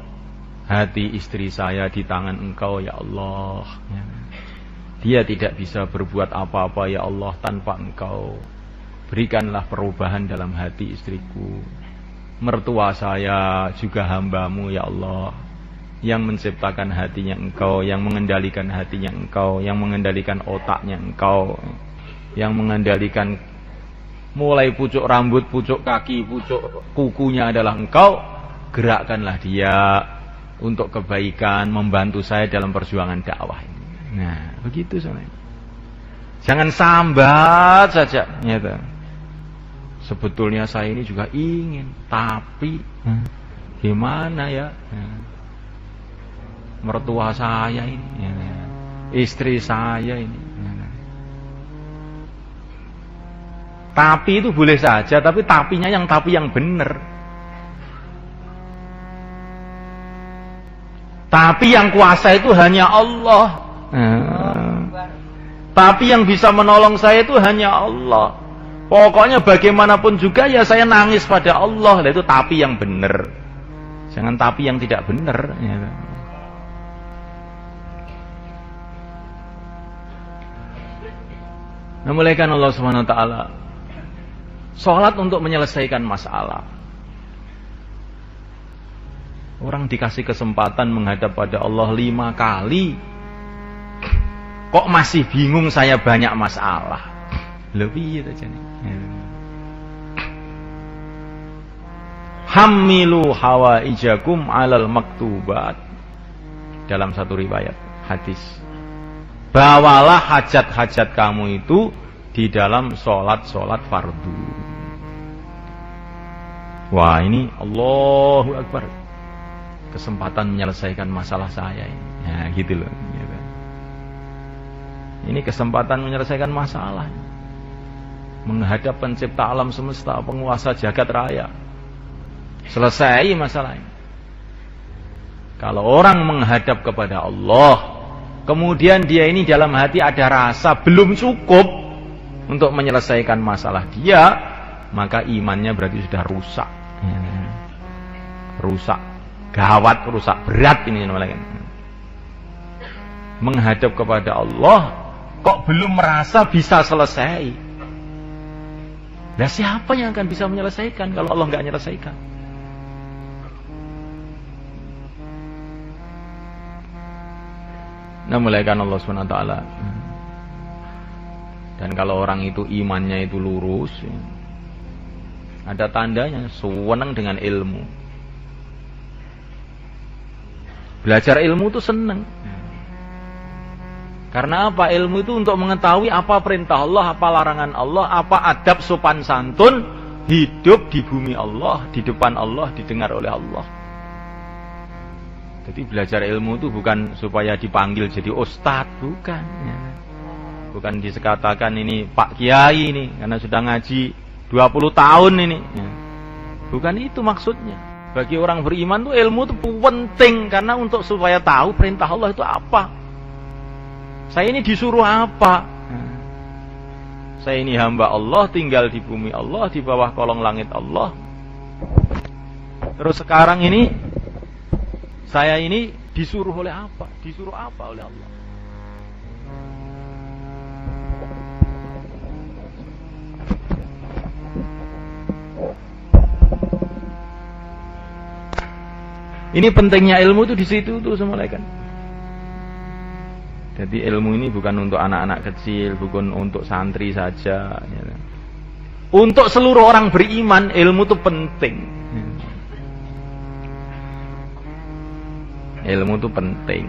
hati istri saya di tangan Engkau, ya Allah. Dia tidak bisa berbuat apa-apa, ya Allah, tanpa Engkau. Berikanlah perubahan dalam hati istriku. Mertua saya juga hamba-Mu, ya Allah, yang menciptakan hatinya Engkau, yang mengendalikan hatinya Engkau, yang mengendalikan otaknya Engkau, yang mengendalikan mulai pucuk rambut, pucuk kaki, pucuk kukunya adalah Engkau. Gerakkanlah dia untuk kebaikan, membantu saya dalam perjuangan dakwah ini. Nah, begitu sebenarnya. Jangan sambat saja. Gitu. Sebetulnya saya ini juga ingin, tapi gimana ya? Mertua saya ini, istri saya ini. Tapi itu boleh saja, tapi tapinya yang tapi yang benar. Tapi yang kuasa itu hanya Allah. Tapi yang bisa menolong saya itu hanya Allah. Pokoknya bagaimanapun juga ya saya nangis pada Allah. Itu tapi yang benar. Jangan tapi yang tidak benar. Nah, mulaikan Allah Subhanahu wa taala sholat untuk menyelesaikan masalah. Orang dikasih kesempatan menghadap pada Allah 5 kali, kok masih bingung saya banyak masalah. Lebih itu aja nih. Hamilu hawaijakum alal maktubat. Dalam satu riwayat hadis, bawalah hajat-hajat kamu itu di dalam sholat-sholat fardu. Wah, ini Allahu Akbar. Kesempatan menyelesaikan masalah saya ini. Nah, gitu loh. Ini kesempatan menyelesaikan masalah. Menghadap pencipta alam semesta, penguasa jagat raya. Selesai masalah ini. Kalau orang menghadap kepada Allah, kemudian dia ini dalam hati ada rasa belum cukup untuk menyelesaikan masalah dia, maka imannya berarti sudah rusak. Rusak, gawat, rusak berat ini namanya. Menghadap kepada Allah kok belum merasa bisa selesai. Nah, siapa yang akan bisa menyelesaikan kalau Allah nggak menyelesaikan? Nah, mulaikan Allah SWT. Dan kalau orang itu imannya itu lurus, ada tandanya senang dengan ilmu. Belajar ilmu itu senang. Karena apa? Ilmu itu untuk mengetahui apa perintah Allah, apa larangan Allah, apa adab sopan santun hidup di bumi Allah, di depan Allah, didengar oleh Allah. Jadi belajar ilmu itu bukan supaya dipanggil jadi ustadz, bukan. Bukan disekatakan ini Pak Kiai ini karena sudah ngaji 20 tahun ini. Bukan itu maksudnya. Bagi orang beriman tuh ilmu itu penting karena untuk supaya tahu perintah Allah itu apa. Saya ini disuruh apa? Saya ini hamba Allah, tinggal di bumi Allah, di bawah kolong langit Allah. Terus sekarang ini saya ini disuruh oleh apa? Disuruh apa oleh Allah? Ini pentingnya ilmu itu di situ tuh semulaikan. Jadi ilmu ini bukan untuk anak-anak kecil, bukan untuk santri saja. Ya. Untuk seluruh orang beriman ilmu itu penting. Ilmu itu penting.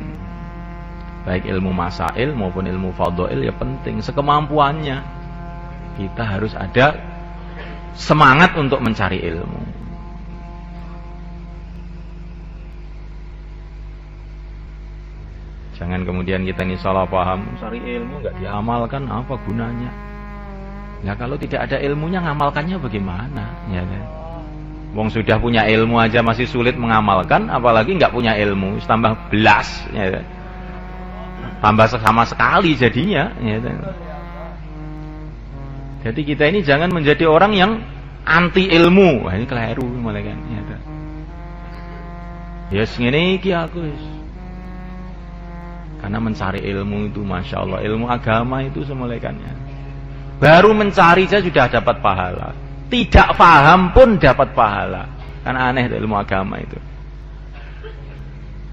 Baik ilmu masail maupun ilmu fadhail ya penting. Sekemampuannya kita harus ada semangat untuk mencari ilmu. Jangan kemudian kita ini salah paham, cari ilmu nggak diamalkan, apa gunanya? Ya kalau tidak ada ilmunya, ngamalkannya bagaimana? Ya kan? Wong sudah punya ilmu aja masih sulit mengamalkan, apalagi nggak punya ilmu, tambah belas, ya kan? Tambah sama sekali jadinya. Ya kan? Jadi kita ini jangan menjadi orang yang anti ilmu. Wah ini keliru mulai kan? Ya kan? Yes ngene iki aku wis. Karena mencari ilmu itu Masya Allah, ilmu agama itu semulaikannya. Baru mencari saja sudah dapat pahala. Tidak paham pun dapat pahala. Kan aneh ilmu agama itu.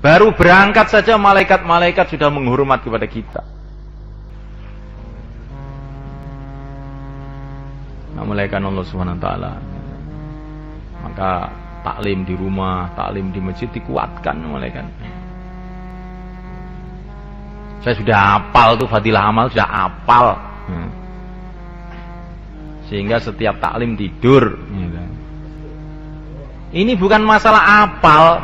Baru berangkat saja malaikat-malaikat sudah menghormat kepada kita. Nah, malaikat Allah SWT. Maka taklim di rumah, taklim di masjid dikuatkan malaikat. Saya sudah hafal tuh fadilah amal, sudah hafal. Sehingga setiap taklim tidur. Ini bukan masalah hafal.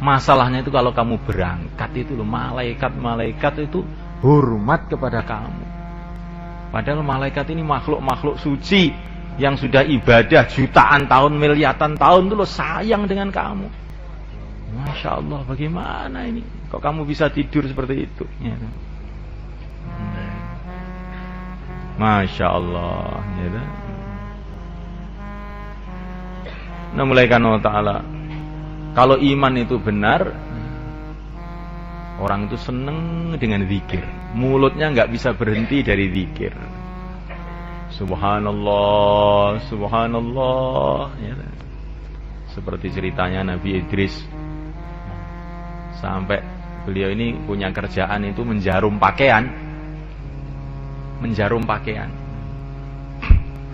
Masalahnya itu kalau kamu berangkat itu loh, malaikat itu hormat kepada kamu. Padahal malaikat ini makhluk-makhluk suci yang sudah ibadah jutaan tahun, miliaran tahun itu loh sayang dengan kamu. Masya Allah, bagaimana ini? Kok kamu bisa tidur seperti itu? Ya. Masya Allah. Ya. Nah, mulaikan Allah Ta'ala. Kalau iman itu benar, orang itu seneng dengan zikir. Mulutnya nggak bisa berhenti dari zikir. Subhanallah, Subhanallah. Ya. Seperti ceritanya Nabi Idris. Sampai beliau ini punya kerjaan itu menjarum pakaian. Menjarum pakaian.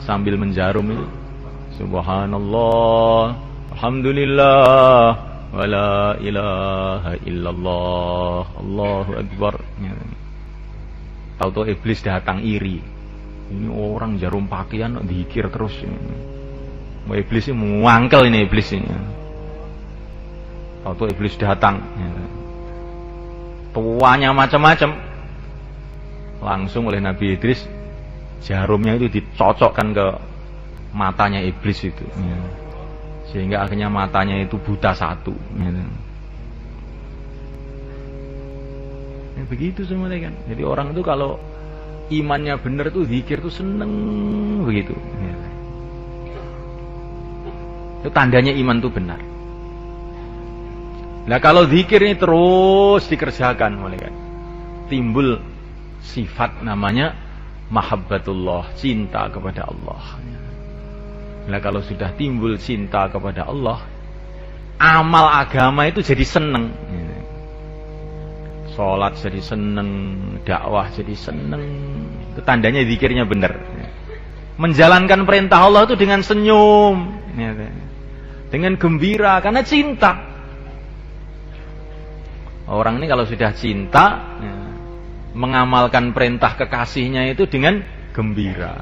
Sambil menjarum itu Subhanallah, Alhamdulillah, wa la ilaha illallah, Allahu Akbar. Tahu-tahu iblis datang iri. Ini orang jarum pakaian dikir terus. Mau iblis ini mengangkel ini iblis ini. Tahu-tahu iblis datang. Tuanya macam-macam. Langsung oleh Nabi Idris jarumnya itu dicocokkan ke matanya iblis itu. Sehingga akhirnya matanya itu buta satu. Ya, begitu semuanya kan. Jadi orang itu kalau imannya benar tuh zikir tuh seneng begitu. Itu tandanya iman tuh benar. Nah kalau zikir ini terus dikerjakan mulai kan, timbul sifat namanya mahabbatullah, cinta kepada Allah. Nah kalau sudah timbul cinta kepada Allah, amal agama itu jadi seneng. Sholat jadi seneng, dakwah jadi seneng. Itu tandanya zikirnya benar. Menjalankan perintah Allah itu dengan senyum, dengan gembira, karena cinta. Orang ini kalau sudah cinta, mengamalkan perintah kekasihnya itu dengan gembira.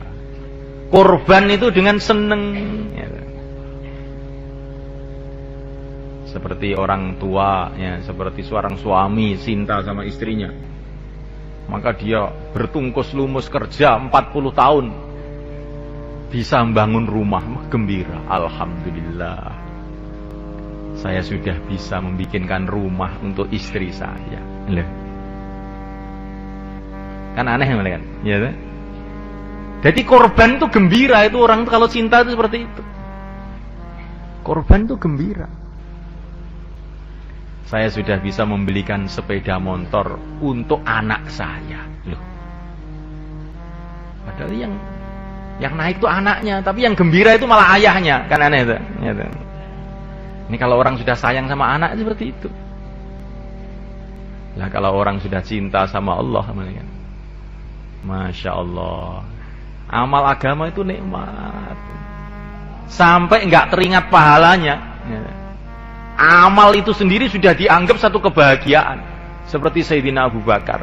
Korban itu dengan seneng. Seperti orang tua, seperti seorang suami cinta sama istrinya. Maka dia bertungkus lumus kerja 40 tahun. Bisa membangun rumah, gembira. Alhamdulillah. Saya sudah bisa membikinkan rumah untuk istri saya. Loh. Kan aneh kan? Ya kan? Jadi korban itu gembira, itu orang itu kalau cinta itu seperti itu. Korban itu gembira. Saya sudah bisa membelikan sepeda motor untuk anak saya. Loh. Padahal yang naik itu anaknya, tapi yang gembira itu malah ayahnya. Kan aneh itu. Ya, itu. Ini kalau orang sudah sayang sama anak seperti itu. Lah kalau orang sudah cinta sama Allah, Masya Allah, amal agama itu nikmat. Sampai enggak teringat pahalanya. Amal itu sendiri sudah dianggap satu kebahagiaan. Seperti Sayyidina Abu Bakar.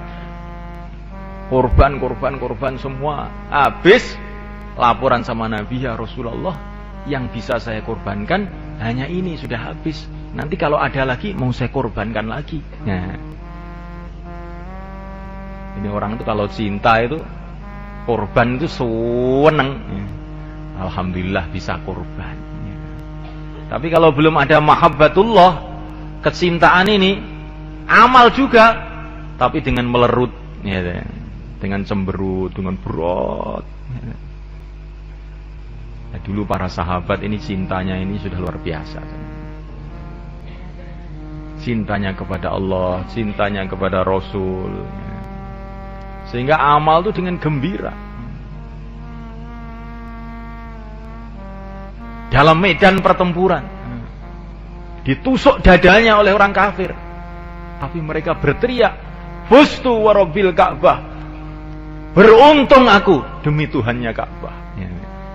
Korban semua. Habis laporan sama Nabi, ya Rasulullah, yang bisa saya korbankan hanya ini, sudah habis. Nanti kalau ada lagi mau saya korbankan lagi. Nah, ini orang itu kalau cinta itu korban itu seneng. Alhamdulillah bisa korban. Tapi kalau belum ada mahabbatullah, kecintaan ini amal juga, tapi dengan melerut, ya, dengan cemberut, dengan berat. Nah, dulu para sahabat ini cintanya ini sudah luar biasa. Cintanya kepada Allah, cintanya kepada Rasul. Sehingga amal itu dengan gembira. Dalam medan pertempuran, ditusuk dadanya oleh orang kafir, tapi mereka berteriak, "Fustu wa rabbil Ka'bah." Beruntung aku demi Tuhannya Ka'bah.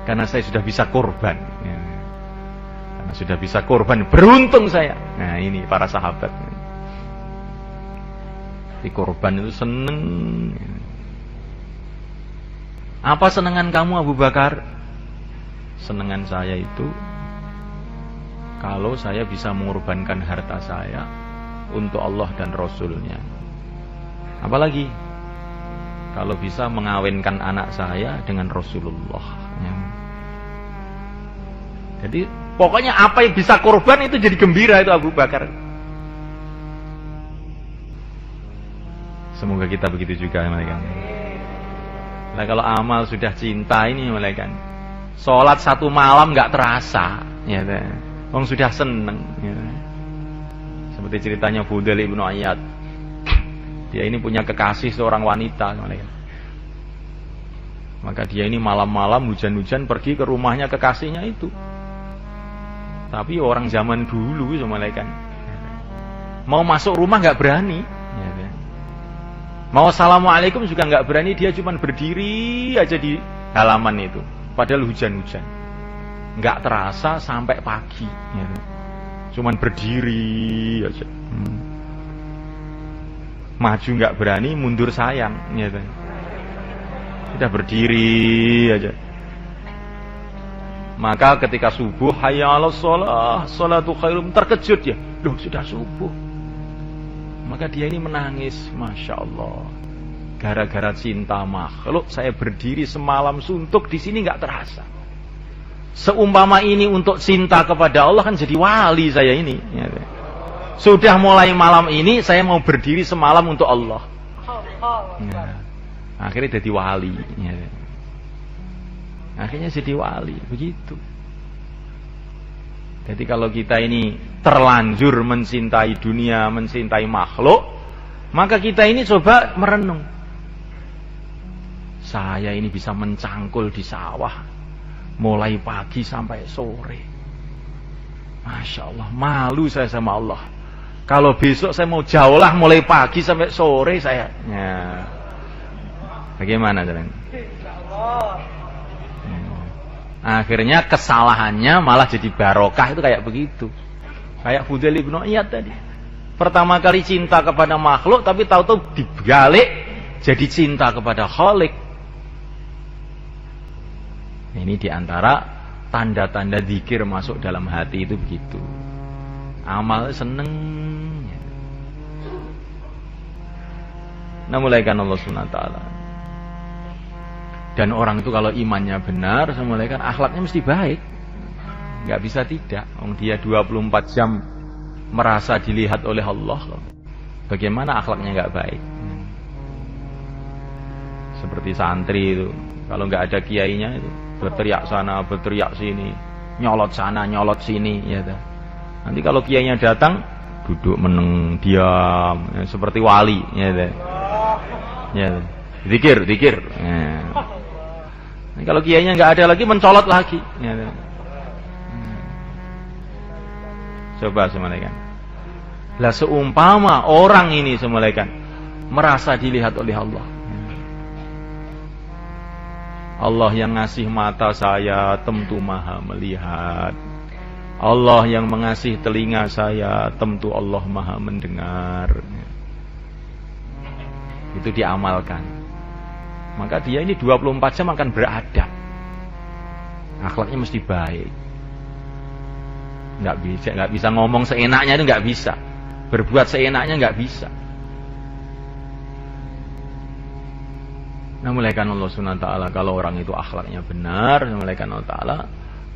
Karena saya sudah bisa korban. Karena sudah bisa korban, beruntung saya. Nah, ini para sahabat. Di korban itu seneng. Apa senengan kamu Abu Bakar? Senengan saya itu kalau saya bisa mengorbankan harta saya untuk Allah dan Rasulnya. Apalagi kalau bisa mengawinkan anak saya dengan Rasulullah. Jadi pokoknya apa yang bisa korban itu jadi gembira itu Abu Bakar. Semoga kita begitu juga, malaikat. Nah, kalau amal sudah cinta ini, malaikat, sholat satu malam nggak terasa, ya, orang sudah seneng. Ya. Seperti ceritanya Fudail ibnu Iyad, dia ini punya kekasih seorang wanita, malaikat. Maka dia ini malam-malam hujan-hujan pergi ke rumahnya kekasihnya itu. Tapi orang zaman dulu, malaikat, mau masuk rumah nggak berani. Ya, mau assalamualaikum juga nggak berani, dia cuma berdiri aja di halaman itu. Padahal hujan-hujan, nggak terasa sampai pagi. Ya. Cuman berdiri aja. Maju nggak berani, mundur sayang. Ya. Sudah berdiri aja. Maka ketika subuh, hayya 'alas shalah, sholatu khairum, terkejut ya. Loh, sudah subuh. Maka dia ini menangis, Masya Allah. Gara-gara cinta makhluk, saya berdiri semalam suntuk di sini nggak terasa. Seumpama ini untuk cinta kepada Allah kan jadi wali saya ini. Sudah mulai malam ini saya mau berdiri semalam untuk Allah. Ya. Akhirnya jadi wali. Ya. Akhirnya jadi wali, begitu. Jadi kalau kita ini terlanjur mencintai dunia, mencintai makhluk, maka kita ini coba merenung. Saya ini bisa mencangkul di sawah mulai pagi sampai sore. Masya Allah, malu saya sama Allah. Kalau besok saya mau jaulah mulai pagi sampai sore saya. Ya. Bagaimana jalan? Akhirnya kesalahannya malah jadi barokah, itu kayak begitu. Kayak Fudail ibnu Iyad tadi. Pertama kali cinta kepada makhluk, tapi tahu-tahu dibalik jadi cinta kepada Khalik. Ini diantara tanda-tanda zikir masuk dalam hati itu begitu. Amal seneng. Nah, mulaikan Allah Subhanahu wa taala. Dan orang itu kalau imannya benar, semulai kan akhlaknya mesti baik. Nggak bisa tidak. Dia 24 jam merasa dilihat oleh Allah, bagaimana akhlaknya nggak baik. Seperti santri itu, kalau nggak ada kiainya itu berteriak sana, berteriak sini, nyolot sana, nyolot sini, ya. Nanti kalau kiainya datang, duduk meneng, diam, ya, seperti wali, ya. Ya, zikir. Ya. Nah, kalau kiainya nggak ada lagi, mencolot lagi, ya. Coba semalekan. Lah seumpama orang ini semalekan merasa dilihat oleh Allah. Allah yang ngasih mata saya tentu maha melihat. Allah yang mengasih telinga saya tentu Allah maha mendengar. Itu diamalkan. Maka dia ini 24 jam akan beradab. Akhlaknya mesti baik. Nggak bisa ngomong seenaknya, itu nggak bisa. Berbuat seenaknya nggak bisa. Nah, mulaikan Allah SWT, kalau orang itu akhlaknya benar, mulaikan Allah Ta'ala,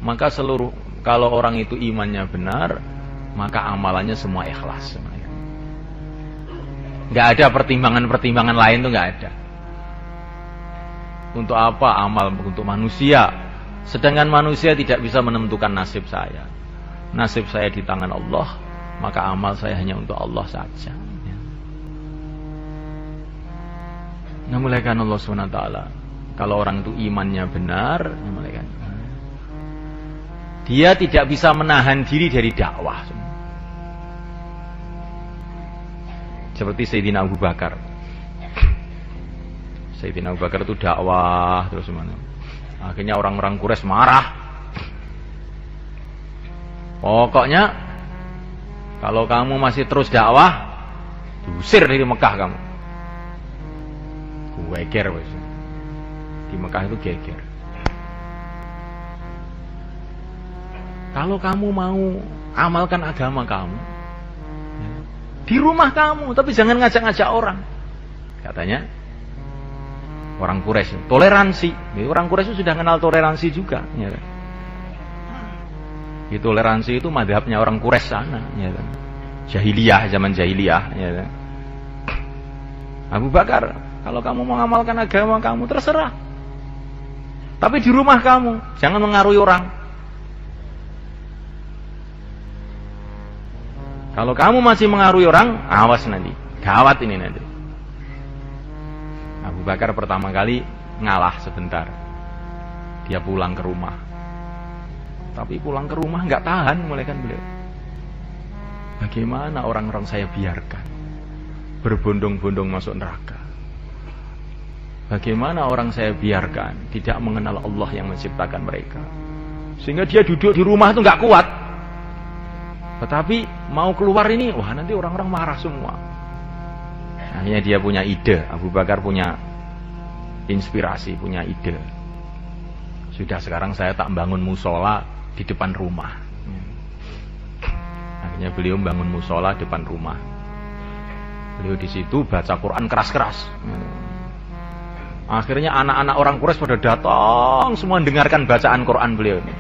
maka kalau orang itu imannya benar, maka amalannya semua ikhlas. Nggak ada pertimbangan-pertimbangan lain, itu nggak ada. Untuk apa amal? Untuk manusia. Sedangkan manusia tidak bisa menentukan nasib saya. Nasib saya di tangan Allah, maka amal saya hanya untuk Allah saja. Nah, mulaikan Allah SWT, kalau orang itu imannya benar, mulaikan, dia tidak bisa menahan diri dari dakwah. Seperti Sayyidina Abu Bakar. Sayyidina Abu Bakar itu dakwah terus mana? Akhirnya orang-orang Quraisy marah. Pokoknya kalau kamu masih terus dakwah, diusir dari Mekah kamu. Geger wes. Di Mekah itu geger. Kalau kamu mau amalkan agama kamu di rumah kamu, tapi jangan ngajak-ngajak orang. Katanya orang Quraisy toleransi. Orang Quraisy sudah kenal toleransi juga, ya kan? Toleransi itu madhabnya orang Quraisy sana, ya kan? Jahiliyah, zaman jahiliyah, ya kan? Abu Bakar, kalau kamu mau mengamalkan agama kamu, terserah. Tapi di rumah kamu, jangan mengaruhi orang. Kalau kamu masih mengaruhi orang, awas nanti. Gawat ini nanti. Abu Bakar pertama kali ngalah sebentar. Dia pulang ke rumah. Tapi pulang ke rumah nggak tahan, mulai kan beliau. Bagaimana orang-orang saya biarkan berbondong-bondong masuk neraka? Bagaimana orang saya biarkan tidak mengenal Allah yang menciptakan mereka, sehingga dia duduk di rumah itu nggak kuat. Tetapi mau keluar ini, wah nanti orang-orang marah semua. Akhirnya dia punya ide. Abu Bakar punya inspirasi, punya ide. Sudah, sekarang saya tak bangun musola di depan rumah. Akhirnya beliau bangun musola depan rumah. Beliau di situ baca Quran keras-keras. Akhirnya anak-anak orang Quraisy pada datang semua mendengarkan bacaan Quran beliau ini.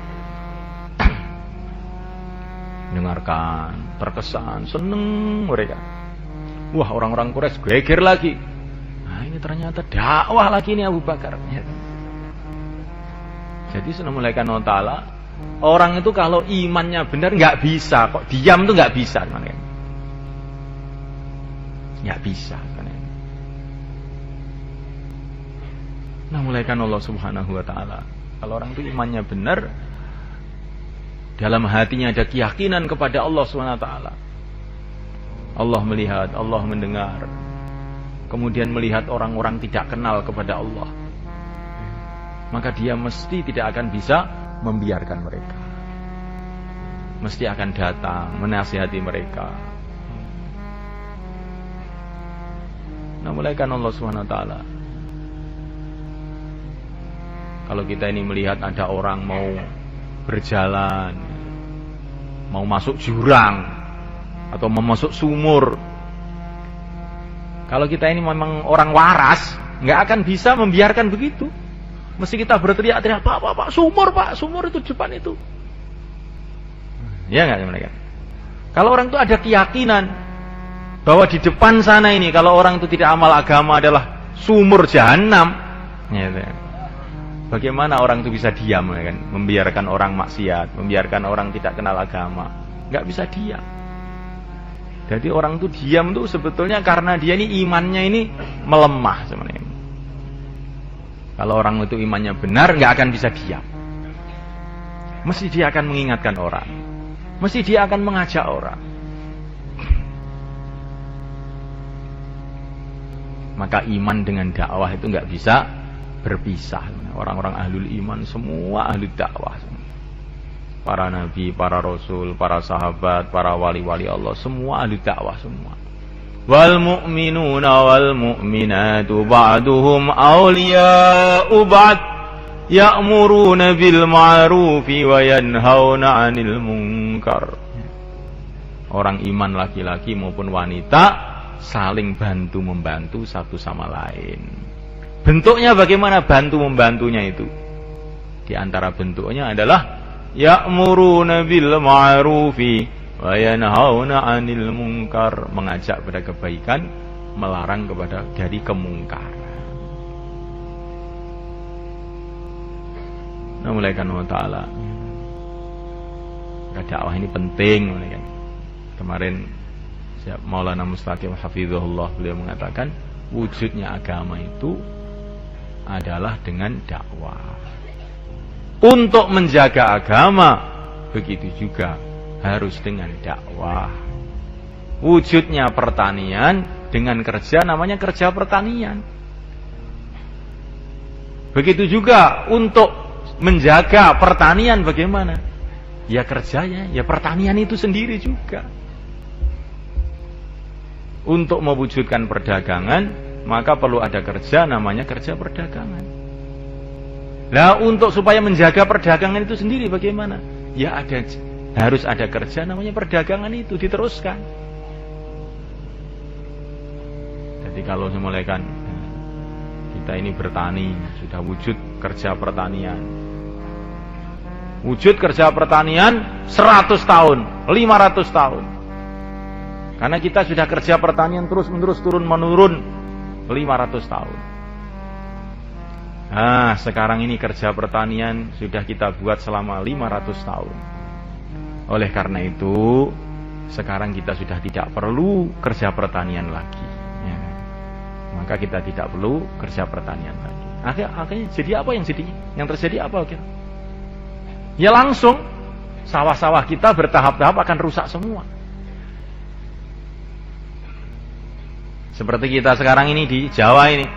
Dengarkan, terkesan, seneng mereka. Wah, orang-orang Quraisy geger lagi. Nah, ini ternyata dakwah lagi ini Abu Bakar. Ya. Jadi senamulaikan Allah Ta'ala, orang itu kalau imannya benar nggak bisa kok diam tuh nggak bisa, nggak bisa. Namulaikan Allah Subhanahu Wa Ta'ala, kalau orang itu imannya benar, dalam hatinya ada keyakinan kepada Allah Subhanahu Wa Ta'ala. Allah melihat, Allah mendengar, kemudian melihat orang-orang tidak kenal kepada Allah, maka dia mesti tidak akan bisa membiarkan mereka. Mesti akan datang menasihati mereka. Namulaikan Allah Subhanahu Wa Ta'ala, kalau kita ini melihat ada orang mau berjalan, mau masuk jurang atau mau masuk sumur, kalau kita ini memang orang waras, nggak akan bisa membiarkan begitu. Mesti kita berteriak-teriak, Pak, sumur itu depan itu. Ya nggak mereka. Kalau orang itu ada keyakinan bahwa di depan sana ini kalau orang itu tidak amal agama adalah sumur jahanam, gitu. Bagaimana orang itu bisa diam, ya kan? Membiarkan orang maksiat, membiarkan orang tidak kenal agama, nggak bisa diam. Jadi orang itu diam tuh sebetulnya karena dia ini imannya ini melemah sebenarnya. Kalau orang itu imannya benar, nggak akan bisa diam. Mesti dia akan mengingatkan orang, mesti dia akan mengajak orang. Maka iman dengan dakwah itu nggak bisa berpisah. Orang-orang ahlul iman semua ahli dakwah. Para nabi, para rasul, para sahabat, para wali-wali Allah semua ahli dakwah semua. Wal mu'minuna wal mu'minatu ba'duhum awliya'u ba'd ya'muruna bil ma'rufi wa yanhauna 'anil munkar. Orang iman laki-laki maupun wanita saling bantu-membantu satu sama lain. Bentuknya bagaimana bantu-membantunya itu? Di antara bentuknya adalah ya'muruna bil ma'rufi wa yanhauna 'anil munkar, mengajak pada kebaikan, melarang kepada dari kemungkaran. Nah, mulai kan Allah Ta'ala, dakwah ini penting. Kemarin Maulana Mustaqim hafizahullah beliau mengatakan wujudnya agama itu adalah dengan dakwah. Untuk menjaga agama begitu juga harus dengan dakwah. Wujudnya pertanian dengan kerja namanya kerja pertanian. Begitu juga untuk menjaga pertanian bagaimana? Ya kerjanya, ya pertanian itu sendiri juga. Untuk mewujudkan perdagangan, maka perlu ada kerja namanya kerja perdagangan. Nah, untuk supaya menjaga perdagangan itu sendiri bagaimana? Ya harus ada kerja namanya perdagangan itu diteruskan. Jadi kalau semulaikan kita ini bertani, sudah wujud kerja pertanian. Wujud kerja pertanian 100 tahun, 500 tahun. Karena kita sudah kerja pertanian terus-menerus turun-menurun 500 tahun. Nah, sekarang ini kerja pertanian sudah kita buat selama 500 tahun. Oleh karena itu, sekarang kita sudah tidak perlu kerja pertanian lagi. Ya. Maka kita tidak perlu kerja pertanian lagi. Akhirnya jadi apa yang jadi? Yang terjadi apa? Ya langsung sawah-sawah kita bertahap-tahap akan rusak semua. Seperti kita sekarang ini di Jawa ini.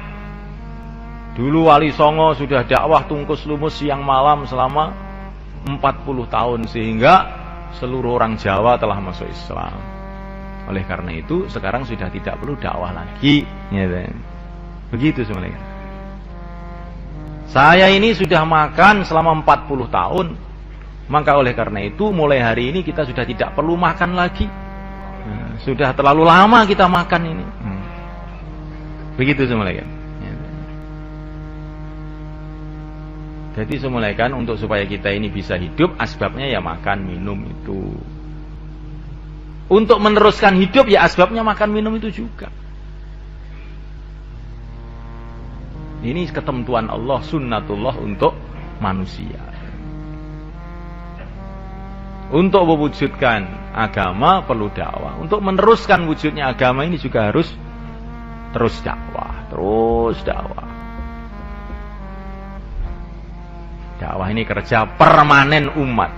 Dulu Wali Songo sudah dakwah tungkus lumus siang malam selama 40 tahun sehingga seluruh orang Jawa telah masuk Islam. Oleh karena itu sekarang sudah tidak perlu dakwah lagi. Begitu sebenarnya. Saya ini sudah makan selama 40 tahun. Maka oleh karena itu mulai hari ini kita sudah tidak perlu makan lagi. Sudah terlalu lama kita makan ini. Begitu semulaikan. Jadi semulaikan untuk supaya kita ini bisa hidup, asbabnya ya makan minum itu. Untuk meneruskan hidup ya asbabnya makan minum itu juga. Ini ketentuan Allah, sunnatullah untuk manusia. Untuk mewujudkan agama perlu dakwah. Untuk meneruskan wujudnya agama ini juga harus terus dakwah, terus dakwah. Dakwah ini kerja permanen umat.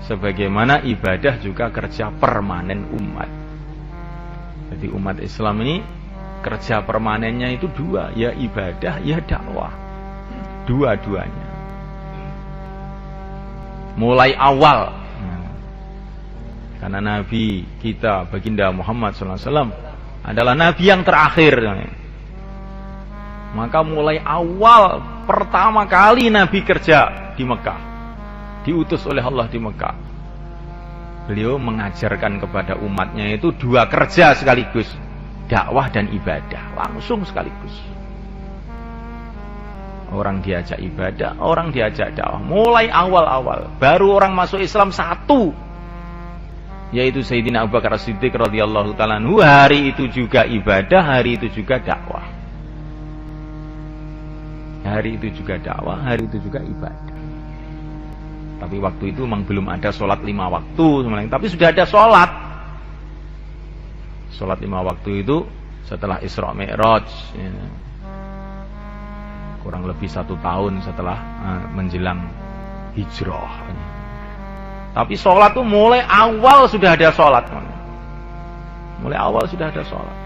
Sebagaimana ibadah juga kerja permanen umat. Jadi umat Islam ini kerja permanennya itu dua, ya ibadah, ya dakwah. Dua-duanya. Mulai awal. Karena Nabi kita, baginda Muhammad SAW adalah Nabi yang terakhir. Maka mulai awal pertama kali Nabi kerja di Mekah, diutus oleh Allah di Mekah, beliau mengajarkan kepada umatnya itu dua kerja sekaligus, dakwah dan ibadah, langsung sekaligus. Orang diajak ibadah, orang diajak dakwah. Mulai awal-awal, baru orang masuk Islam satu. yaitu Sayyidina Abu Bakar As-Siddiq radhiyallahu ta'ala anhu, hari itu juga ibadah, hari itu juga dakwah. Hari itu juga dakwah, hari itu juga ibadah. Tapi waktu itu memang belum ada sholat 5 waktu, tapi sudah ada sholat. Sholat 5 waktu itu setelah Isra Mi'raj, ya. Kurang lebih 1 tahun setelah menjelang hijrah. Tapi sholat itu mulai awal sudah ada sholat. Mulai awal sudah ada sholat.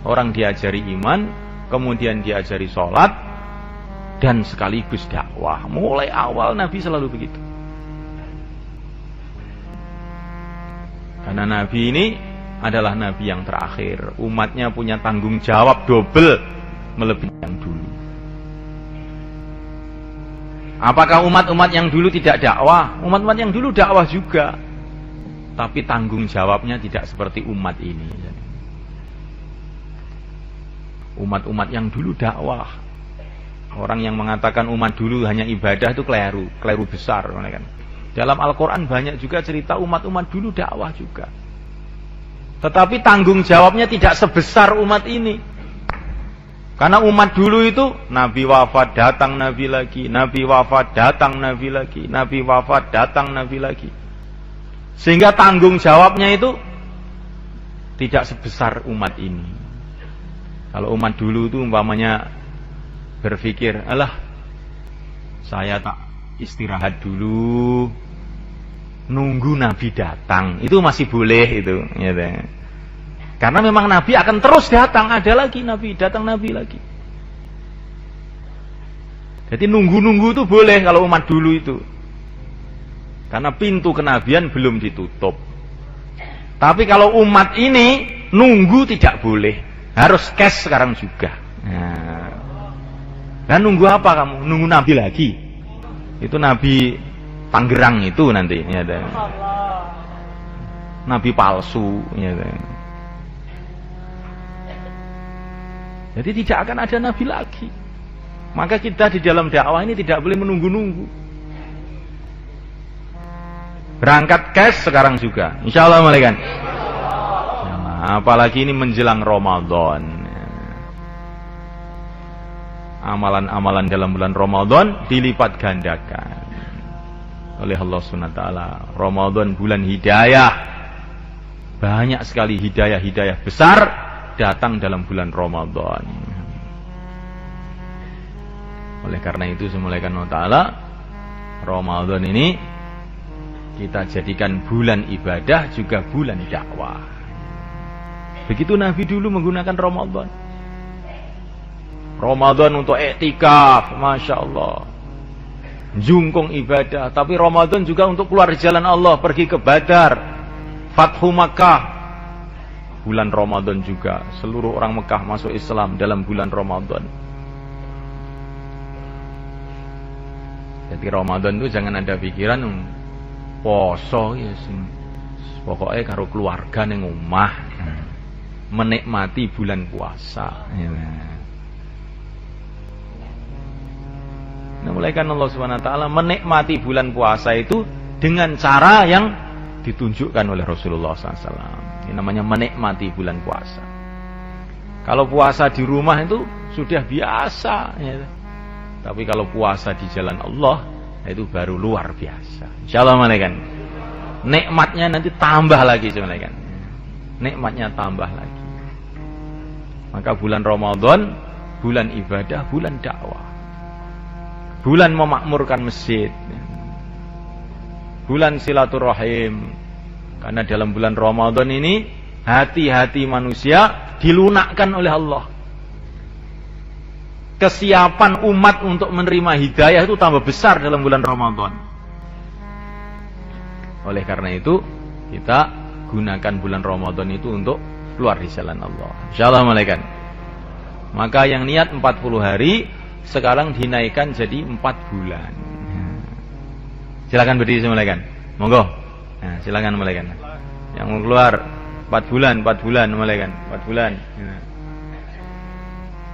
Orang diajari iman, kemudian diajari sholat, dan sekaligus dakwah. Mulai awal Nabi selalu begitu. Karena Nabi ini adalah Nabi yang terakhir. Umatnya punya tanggung jawab double melebihi yang dulu. Apakah umat-umat yang dulu tidak dakwah? Umat-umat yang dulu dakwah juga, tapi tanggung jawabnya tidak seperti umat ini. Umat-umat yang dulu dakwah. Orang yang mengatakan umat dulu hanya ibadah itu keliru besar. Dalam Al-Quran banyak juga cerita umat-umat dulu dakwah juga. Tetapi tanggung jawabnya tidak sebesar umat ini. Karena umat dulu itu Nabi wafat, datang Nabi lagi, Nabi wafat, datang Nabi lagi, Nabi wafat, datang Nabi lagi. Sehingga tanggung jawabnya itu tidak sebesar umat ini. Kalau umat dulu itu umpamanya berpikir, alah saya tak istirahat dulu, nunggu Nabi datang, itu masih boleh itu, gitu. Karena memang Nabi akan terus datang, ada lagi Nabi, datang Nabi lagi. Jadi nunggu-nunggu itu boleh kalau umat dulu itu. Karena pintu kenabian belum ditutup. Tapi kalau umat ini, nunggu tidak boleh. Harus cash sekarang juga. Nah nunggu apa kamu? Nunggu Nabi lagi. Itu Nabi Tangerang itu nanti. Ya, Nabi palsu. Ya, jadi tidak akan ada Nabi lagi. Maka kita di dalam dakwah ini tidak boleh menunggu-nunggu. Berangkat cash sekarang juga. Insya Allah malaikat. Nah, apalagi ini menjelang Ramadan. Amalan-amalan dalam bulan Ramadan dilipat gandakan oleh Allah SWT. Ramadan bulan hidayah. Banyak sekali hidayah-hidayah besar datang dalam bulan Ramadan. Oleh karena itu semulaikan Allah Ta'ala, Ramadan ini kita jadikan bulan ibadah juga bulan dakwah. Begitu Nabi dulu menggunakan Ramadan. Ramadan untuk iktikaf, Masya Allah, jungkung ibadah. Tapi Ramadan juga untuk keluar jalan Allah, pergi ke Badar, Fathu Makkah. Bulan Ramadan juga seluruh orang Mekah masuk Islam dalam bulan Ramadan. Jadi Ramadan itu jangan ada pikiran poso ya, pokoknya karo keluarga ning omah menikmati bulan puasa. Nah, mulai kan Allah SWT menikmati bulan puasa itu dengan cara yang ditunjukkan oleh Rasulullah SAW. Ini namanya menikmati bulan puasa. Kalau puasa di rumah itu sudah biasa, ya. Tapi kalau puasa di jalan Allah itu baru luar biasa. Insyaallah malaikat. Nikmatnya nanti tambah lagi malaikat. Nikmatnya tambah lagi. Maka bulan Ramadan, bulan ibadah, bulan dakwah. Bulan memakmurkan masjid. Bulan silaturahim. Karena dalam bulan Ramadan ini hati-hati manusia dilunakkan oleh Allah. Kesiapan umat untuk menerima hidayah itu tambah besar dalam bulan Ramadan. Oleh karena itu kita gunakan bulan Ramadan itu untuk keluar di jalan Allah. Insyaallah malaikat. Maka yang niat 40 hari sekarang dinaikkan jadi 4 bulan. Silakan berdiri malaikat. Monggo. Nah, silakan malaikat. Yang mau keluar 4 bulan malaikat. 4 bulan.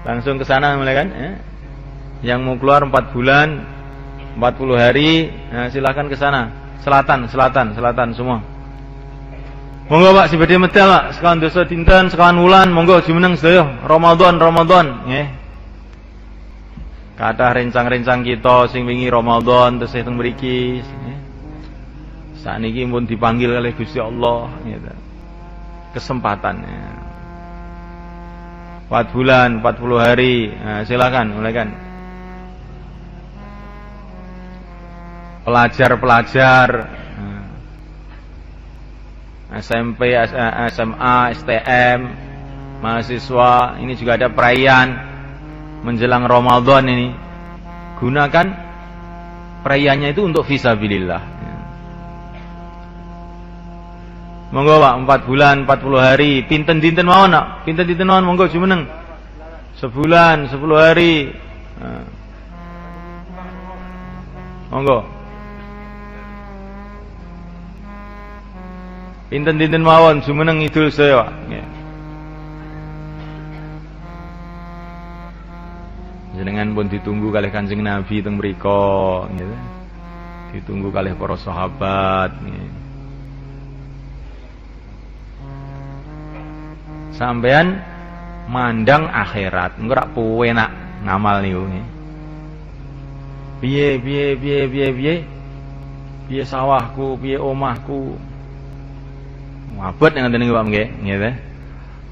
Langsung ke sana malaikat. Yang mau keluar 4 bulan 40 hari, nah, silakan ke sana. Selatan semua. Monggo Pak sibede medal Pak, sekawan dosa dinten, sekawan wulan, monggo jumeneng sedaya Ramadan nggih. Kathah rencang-rencang kita sing wingi Ramadan tesih teng mriki nggih. Sakniki pun dipanggil oleh Gusti Allah gitu. Kesempatannya 4 bulan, 40 hari. Nah, silakan mulaikan. Pelajar-pelajar SMP, SMA, STM, mahasiswa, ini juga ada perayaan menjelang Ramadan ini. Gunakan perayaannya itu untuk fisabilillah. Monggo Pak, 4 bulan, 40 hari, pinten dinten mawon nak, pinten dinten mawon monggo jumeneng. Sebulan, 10 hari. Monggo. Pinten-pinten mawon jumeneng idul saya Pak. Nggih. Jenengan pun ditunggu kalih Kanjeng Nabi teng mriku nggih. Ditunggu kalih para sahabat nggih. Sampean mandang akhirat, engko rak puwe nak ngamal niku nggih. Piye sawahku, piye omahku. Mabot yang ngene Pak nggih, nggih.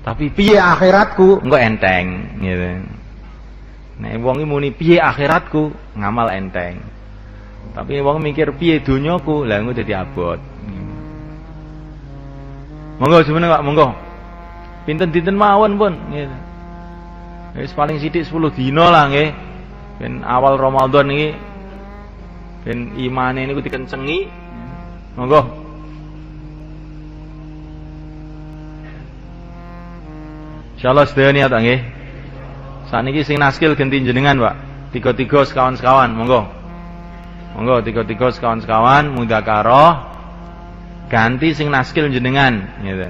Tapi piye akhiratku engko enteng, nggih. Nek wong iki muni piye akhiratku, ngamal enteng. Tapi wong mikir piye donyaku, lha engko dadi abot. Monggo jumeneng Pak, monggo. Pinten-dinten mawon pun, nggih. Wis paling sithik 10 dina lah nggih. Ben awal Ramadan iki ben imane niku dikencengi. Monggo. Insyaallah sedaya niat nggih. Sakniki sing naskil genti jenengan, Pak. 3-3 sekawan-sekawan, monggo. Monggo 3-3 sekawan-sekawan mudzakarah ganti sing naskil jenengan, gitu.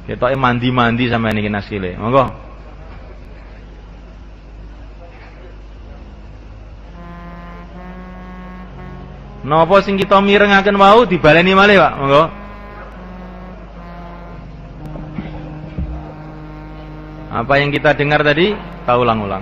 Ketoke mandi-mandi sampeyan iki naskile. Monggo. Napa sing kita mirengaken wau dibaleni malih, Pak. Monggo. Apa yang kita dengar tadi, kita ulang-ulang.